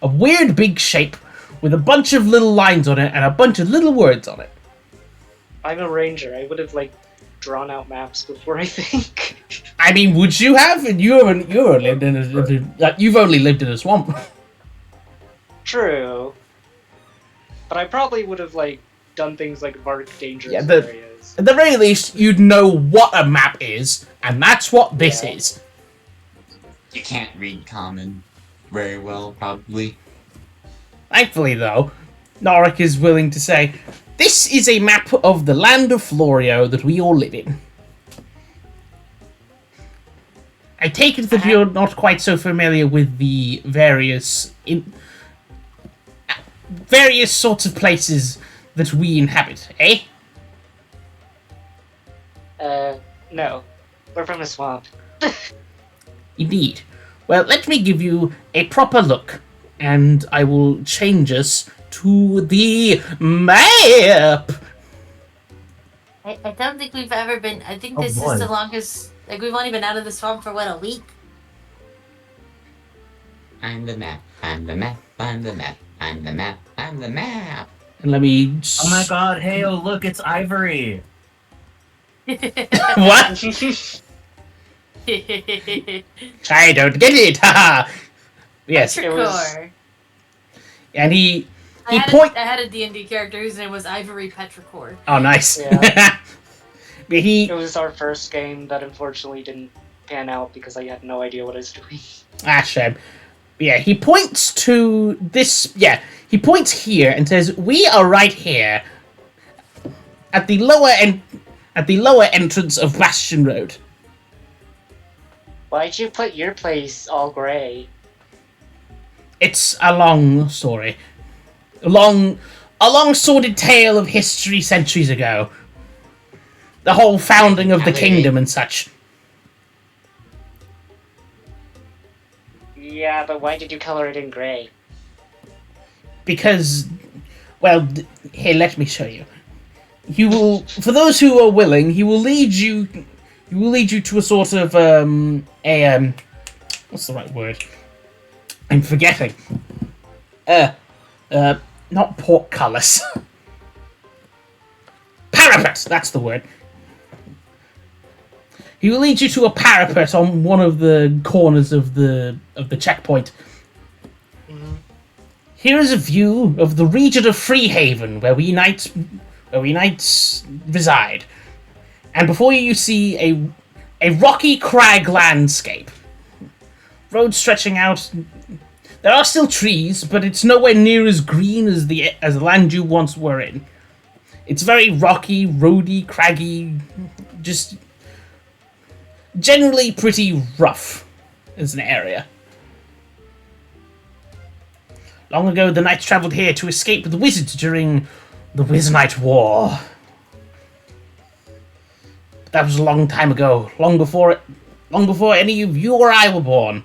A weird big shape with a bunch of little lines on it and a bunch of little words on it. I'm a ranger. I would have, like, drawn out maps before, I think. I mean, would you have? You've only lived in a swamp. True. But I probably would have, like, done things like mark dangerous Yeah, the- areas. At the very least, you'd know what a map is, and that's what this Yeah. is. You can't read common very well, probably. Thankfully, though, Norik is willing to say, this is a map of the land of Florio that we all live in. I take it that you're not quite so familiar with the various sorts of places that we inhabit, eh? No. We're from a swamp. Indeed. Well, let me give you a proper look, and I will change us to the map. I don't think we've ever been. I think Oh, this boy. is the longest. Like we've only been out of the swamp for what, a week? I'm the map. I'm the map. I'm the map. I'm the map. I'm the map. And let me. Oh my god, hey, oh look, it's Ivory! What? I don't get it. Haha. Yes, It was- Petrichor. and he I had a D&D character whose name was Ivory Petrichor. Oh, nice. Yeah. But he. It was our first game that unfortunately didn't pan out because I had no idea what I was doing. Shame. Yeah, he points to this. Yeah, he points here and says, "We are right here, at the lower entrance of Bastion Road." Why'd you put your place all gray? It's a long story, a long sordid tale of history centuries ago. The whole founding of the kingdom and such. Yeah, but why did you color it in gray? Because, well, here, let me show you. He will, for those who are willing, he will lead you He will lead you to a sort of what's the right word? I'm forgetting. Not portcullis. Parapet. That's the word. He will lead you to a parapet on one of the corners of the checkpoint. Here is a view of the region of Freehaven, where we knights reside. And before you see a rocky crag landscape. Roads stretching out. There are still trees, but it's nowhere near as green as the land you once were in. It's very rocky, roady, craggy, just generally pretty rough as an area. Long ago, the knights travelled here to escape the wizards during the Wizardite War. But that was a long time ago, long before any of you or I were born.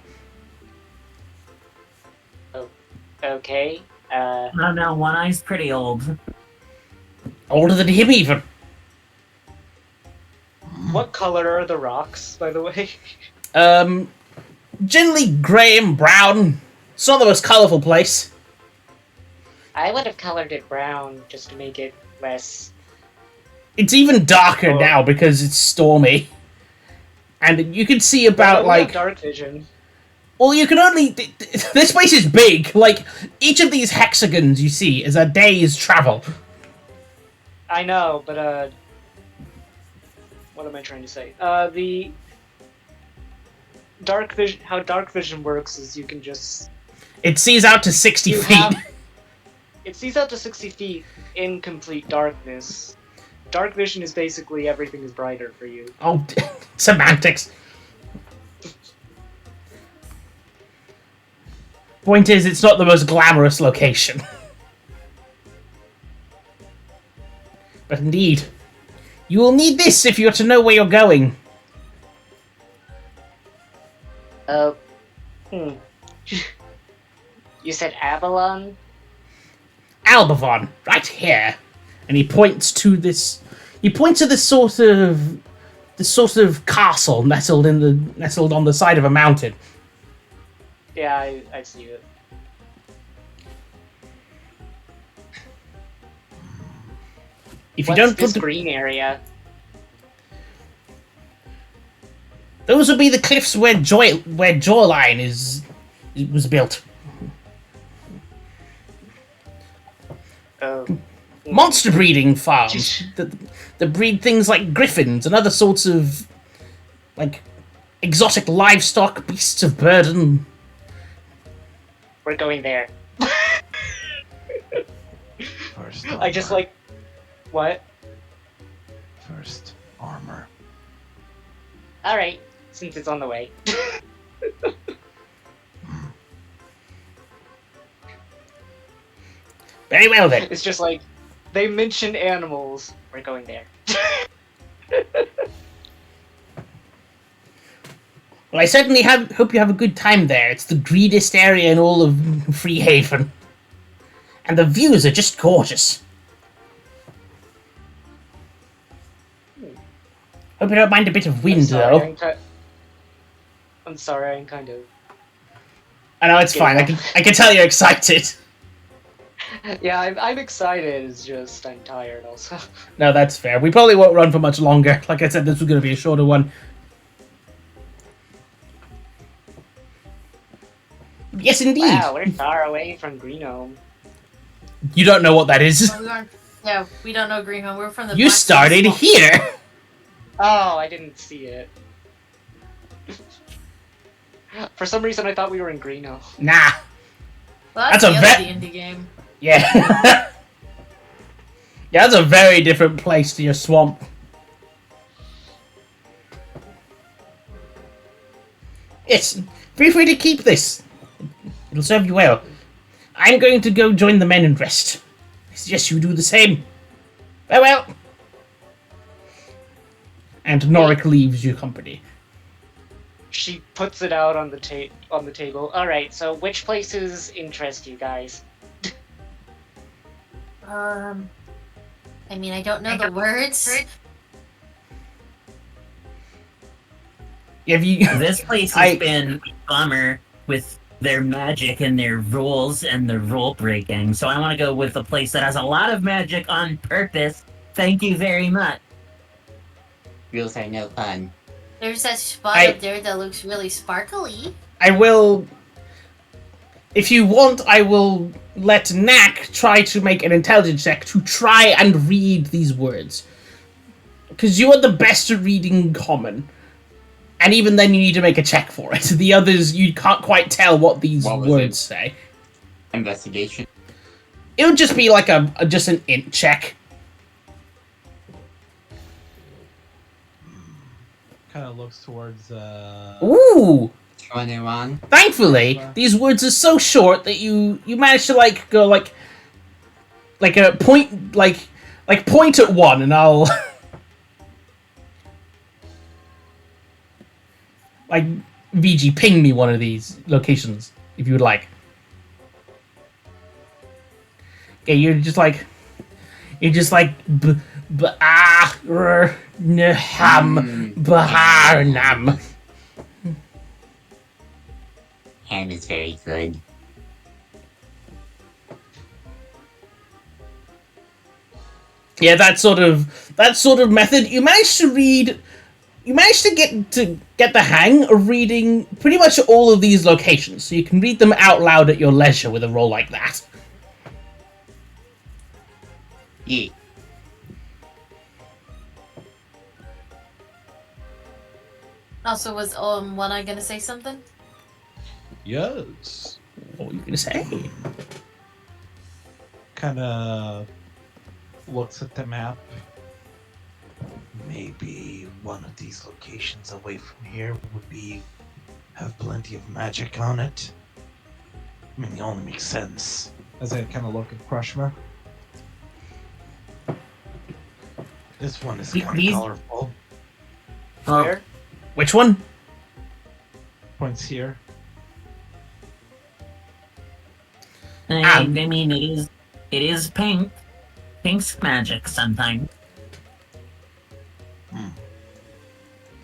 Okay. No, One Eye's pretty old. Older than him, even. What color are the rocks, by the way? Generally grey and brown. It's not the most colourful place. I would have colored it brown just to make it less. It's even darker Oh. now because it's stormy. And you can see about, I have like... dark vision. Well, you can only... This place is big. Like, each of these hexagons you see is a day's travel. I know, but what am I trying to say? The dark vision. How dark vision works is you can just. It sees out to 60 You feet. have- It sees out to 60 feet in complete darkness. Dark vision is basically everything is brighter for you. Oh, semantics. Point is, it's not the most glamorous location. But indeed, you will need this if you're to know where you're going. You said Avalon? Albavon, right here. And he points to this. He points to this sort of castle nestled on the side of a mountain. Yeah, I see it. If you What's don't this put the, green area? those would be the cliffs where Jawline was built. Oh. Monster breeding farms that breed things like griffins and other sorts of like exotic livestock, beasts of burden. We're going there. First I just like. What? First armor. Alright, since it's on the way. Very well then. It's just like, they mention animals. We're going there. Well, I certainly hope you have a good time there. It's the greenest area in all of Freehaven. And the views are just gorgeous. Hope you don't mind a bit of wind, though. I'm sorry, I'm kind of. I know, it's fine. I can tell you're excited. Yeah, I'm excited. It's just I'm tired also. No, that's fair. We probably won't run for much longer. Like I said, this was going to be a shorter one. Yes, indeed. Wow, we're far away from Greenhome. You don't know what that is. Yeah, we don't know Green Home. We're from the. You Black started Swamp. here. Oh, I didn't see it. For some reason, I thought we were in Greenhome. Nah. Well, That's that's a the vet- other D&D game. Yeah. Yeah, that's a very different place to your swamp. Yes, feel free to keep this. It'll serve you well. I'm going to go join the men and rest. I suggest you do the same. Farewell. And Norik leaves your company. She puts it out on the table. All right, so which places interest you guys? I mean, I don't know the words. Have you? This place has been a bummer with their magic and their rules and the rule breaking. So I want to go with a place that has a lot of magic on purpose. Thank you very much. Rules are no fun. There's that spot up there that looks really sparkly. I will. If you want, I will let Knack try to make an intelligence check to try and read these words. Because you are the best at reading common. And even then you need to make a check for it. The others, you can't quite tell what these words say. Investigation. It would just be like just an int check. Kind of looks towards. Ooh! 21. Thankfully, these words are so short that you manage to like go like a point like point at one, and I'll like VG ping me one of these locations if you would like. Okay, you're just like Baharnam. Ham is very good. Yeah, that sort of method. You managed to get the hang of reading pretty much all of these locations, so you can read them out loud at your leisure with a roll like that. Yeah. Also, was one eye gonna say something? Yes. What were you gonna say? Kind of looks at the map. Maybe one of these locations away from here would have plenty of magic on it. I mean, it only makes sense. As I kind of look at Crushma. This one is kind of colorful. Where? Which one? Points here. I mean, it is pink. Pink's magic sometimes.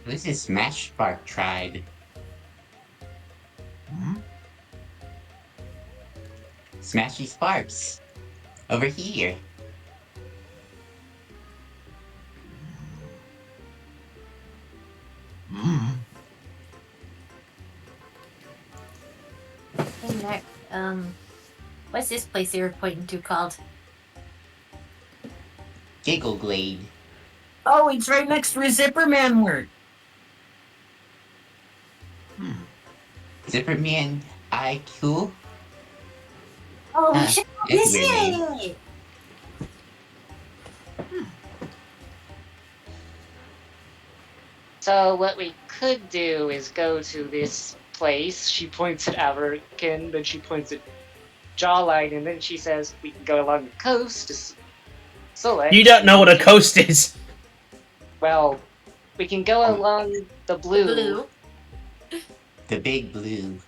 This is Smash Spark tried. Smashy Sparks. Over here. Hey, Mac, what's this place you were pointing to called? Giggle Glade. Oh, it's right next to a Zipperman word. Zipperman IQ? Oh, we should go it's visit! So what we could do is go to this place. She points at African, then she points at Jawline, and then she says we can go along the coast to Solek. You don't know what a coast is. Well, we can go along the blue The Big Blue.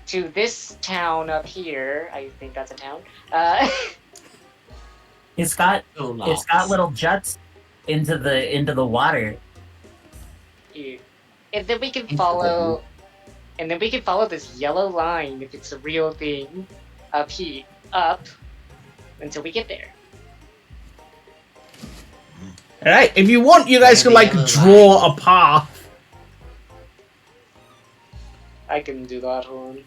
to this town up here. I think that's a town. It's got little jets into the water. And then we can follow. And then we can follow this yellow line if it's a real thing up until we get there. Alright, if you want, you guys can like draw a path. I can do that one.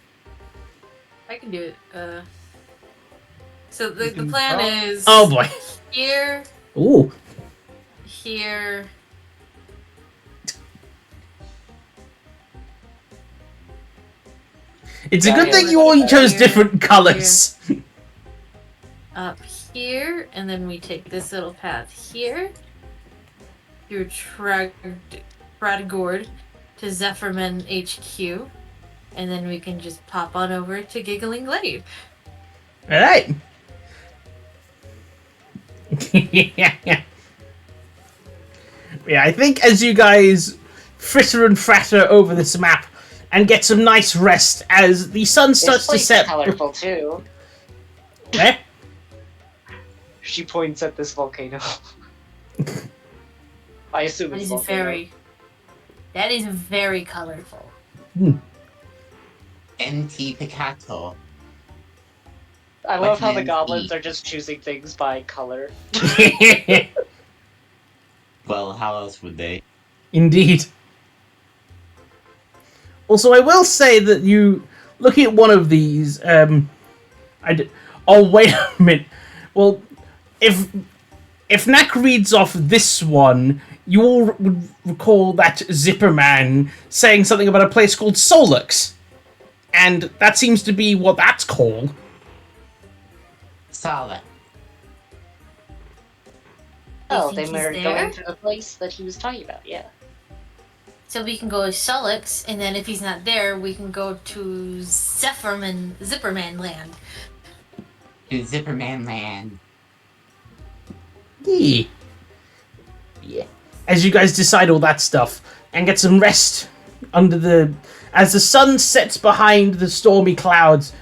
I can do it. So the plan is... Oh boy. Here, Ooh. here... It's a good thing you all chose different colors. Up here, and then we take this little path here through Tradgord to Zephyrman HQ, and then we can just pop on over to Giggling Glade. Alright. Yeah, I think as you guys fritter and fratter over this map and get some nice rest as the sun starts to set. This place is colorful too. Eh? She points at this volcano. I assume it's He's a a volcano. fairy. That is very colorful. NT Picato. I love how the Vitamin goblins C. are just choosing things by color. Well, how else would they? Indeed. Also, I will say that you looking at one of these. Oh, wait a minute. Well, if Knack reads off this one, you all would recall that Zipperman saying something about a place called Solux, and that seems to be what that's called. Solid. Oh, think then he's we're there? going to the place that he was talking about, yeah. So we can go to Solix, and then if he's not there, we can go to Zipperman land. To Zipperman Land. Yeah. As you guys decide all that stuff and get some rest as the sun sets behind the stormy clouds,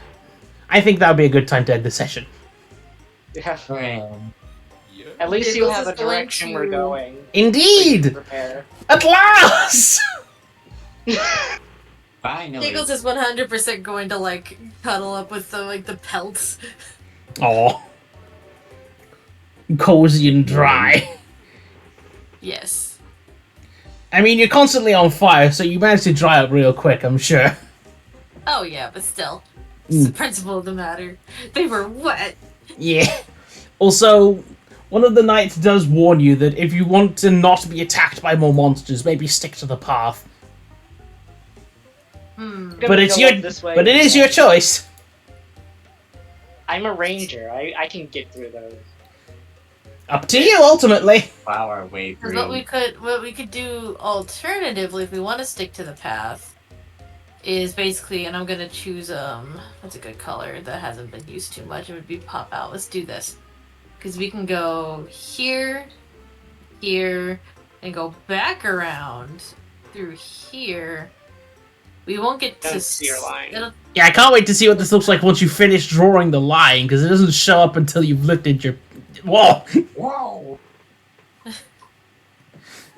I think that would be a good time to end the session. Yeah. Hooray. At least you Giggles have is a direction going we're to- going. So you Indeed! can prepare. At last! Finally. Giggles is 100% going to like cuddle up with the pelts. Aw. Cozy and dry. Yes. I mean, you're constantly on fire, so you managed to dry up real quick, I'm sure. Oh yeah, but still, it's the principle of the matter. They were wet. Yeah. Also, one of the knights does warn you that if you want to not be attacked by more monsters, maybe stick to the path. But it's your, but it is your choice. I'm a ranger. I can get through those. Up to you, ultimately. Plow our way 'Cause through. what we could do alternatively, if we want to stick to the path, is basically, and I'm gonna choose what's a good color that hasn't been used too much. It would be pop out. Let's do this, because we can go here, here, and go back around through here. We won't get to Don't see your line. Yeah, I can't wait to see what this looks like once you finish drawing the line, because it doesn't show up until you've lifted your... Whoa! Whoa!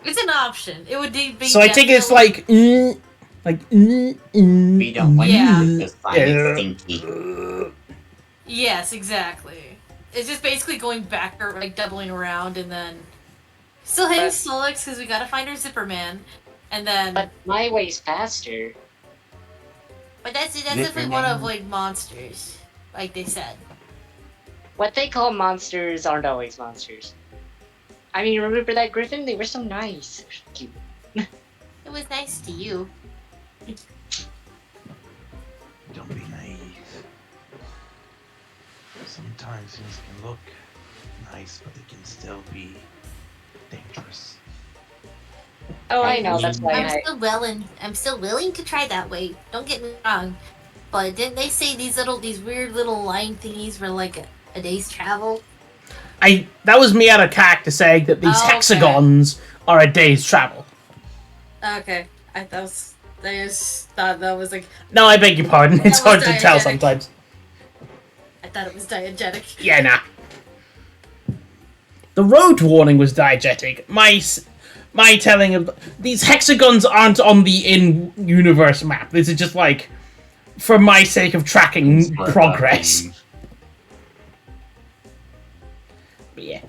It's an option. It would be. So I think it's like... We don't want Yeah. to just find it stinky. Yes, exactly. It's just basically going back or like doubling around, and then still hitting Solix because we gotta find our Zipperman, and then. But my way's faster. But that's if we want to avoid monsters, like they said. What they call monsters aren't always monsters. I mean, remember that griffin? They were so nice. Cute. It was nice to you. Don't be naive. Sometimes things can look nice, but they can still be dangerous. Oh, I know. That's why I'm still willing to try that way. Don't get me wrong, but didn't they say these weird little line thingies were like a day's travel? That was me out of character saying that these hexagons are a day's travel. Okay, I just thought that was like. No, I beg your pardon. It's hard to tell diegetic. sometimes. I thought it was diegetic. Yeah, nah. The road warning was diegetic. My telling of these hexagons aren't on the in-universe map. This is just like for my sake of tracking progress. But yeah,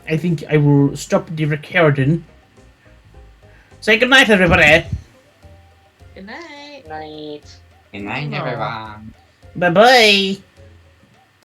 I think I will stop the recording. Say goodnight, everybody. Good night. night. And I never wrong. Bye bye.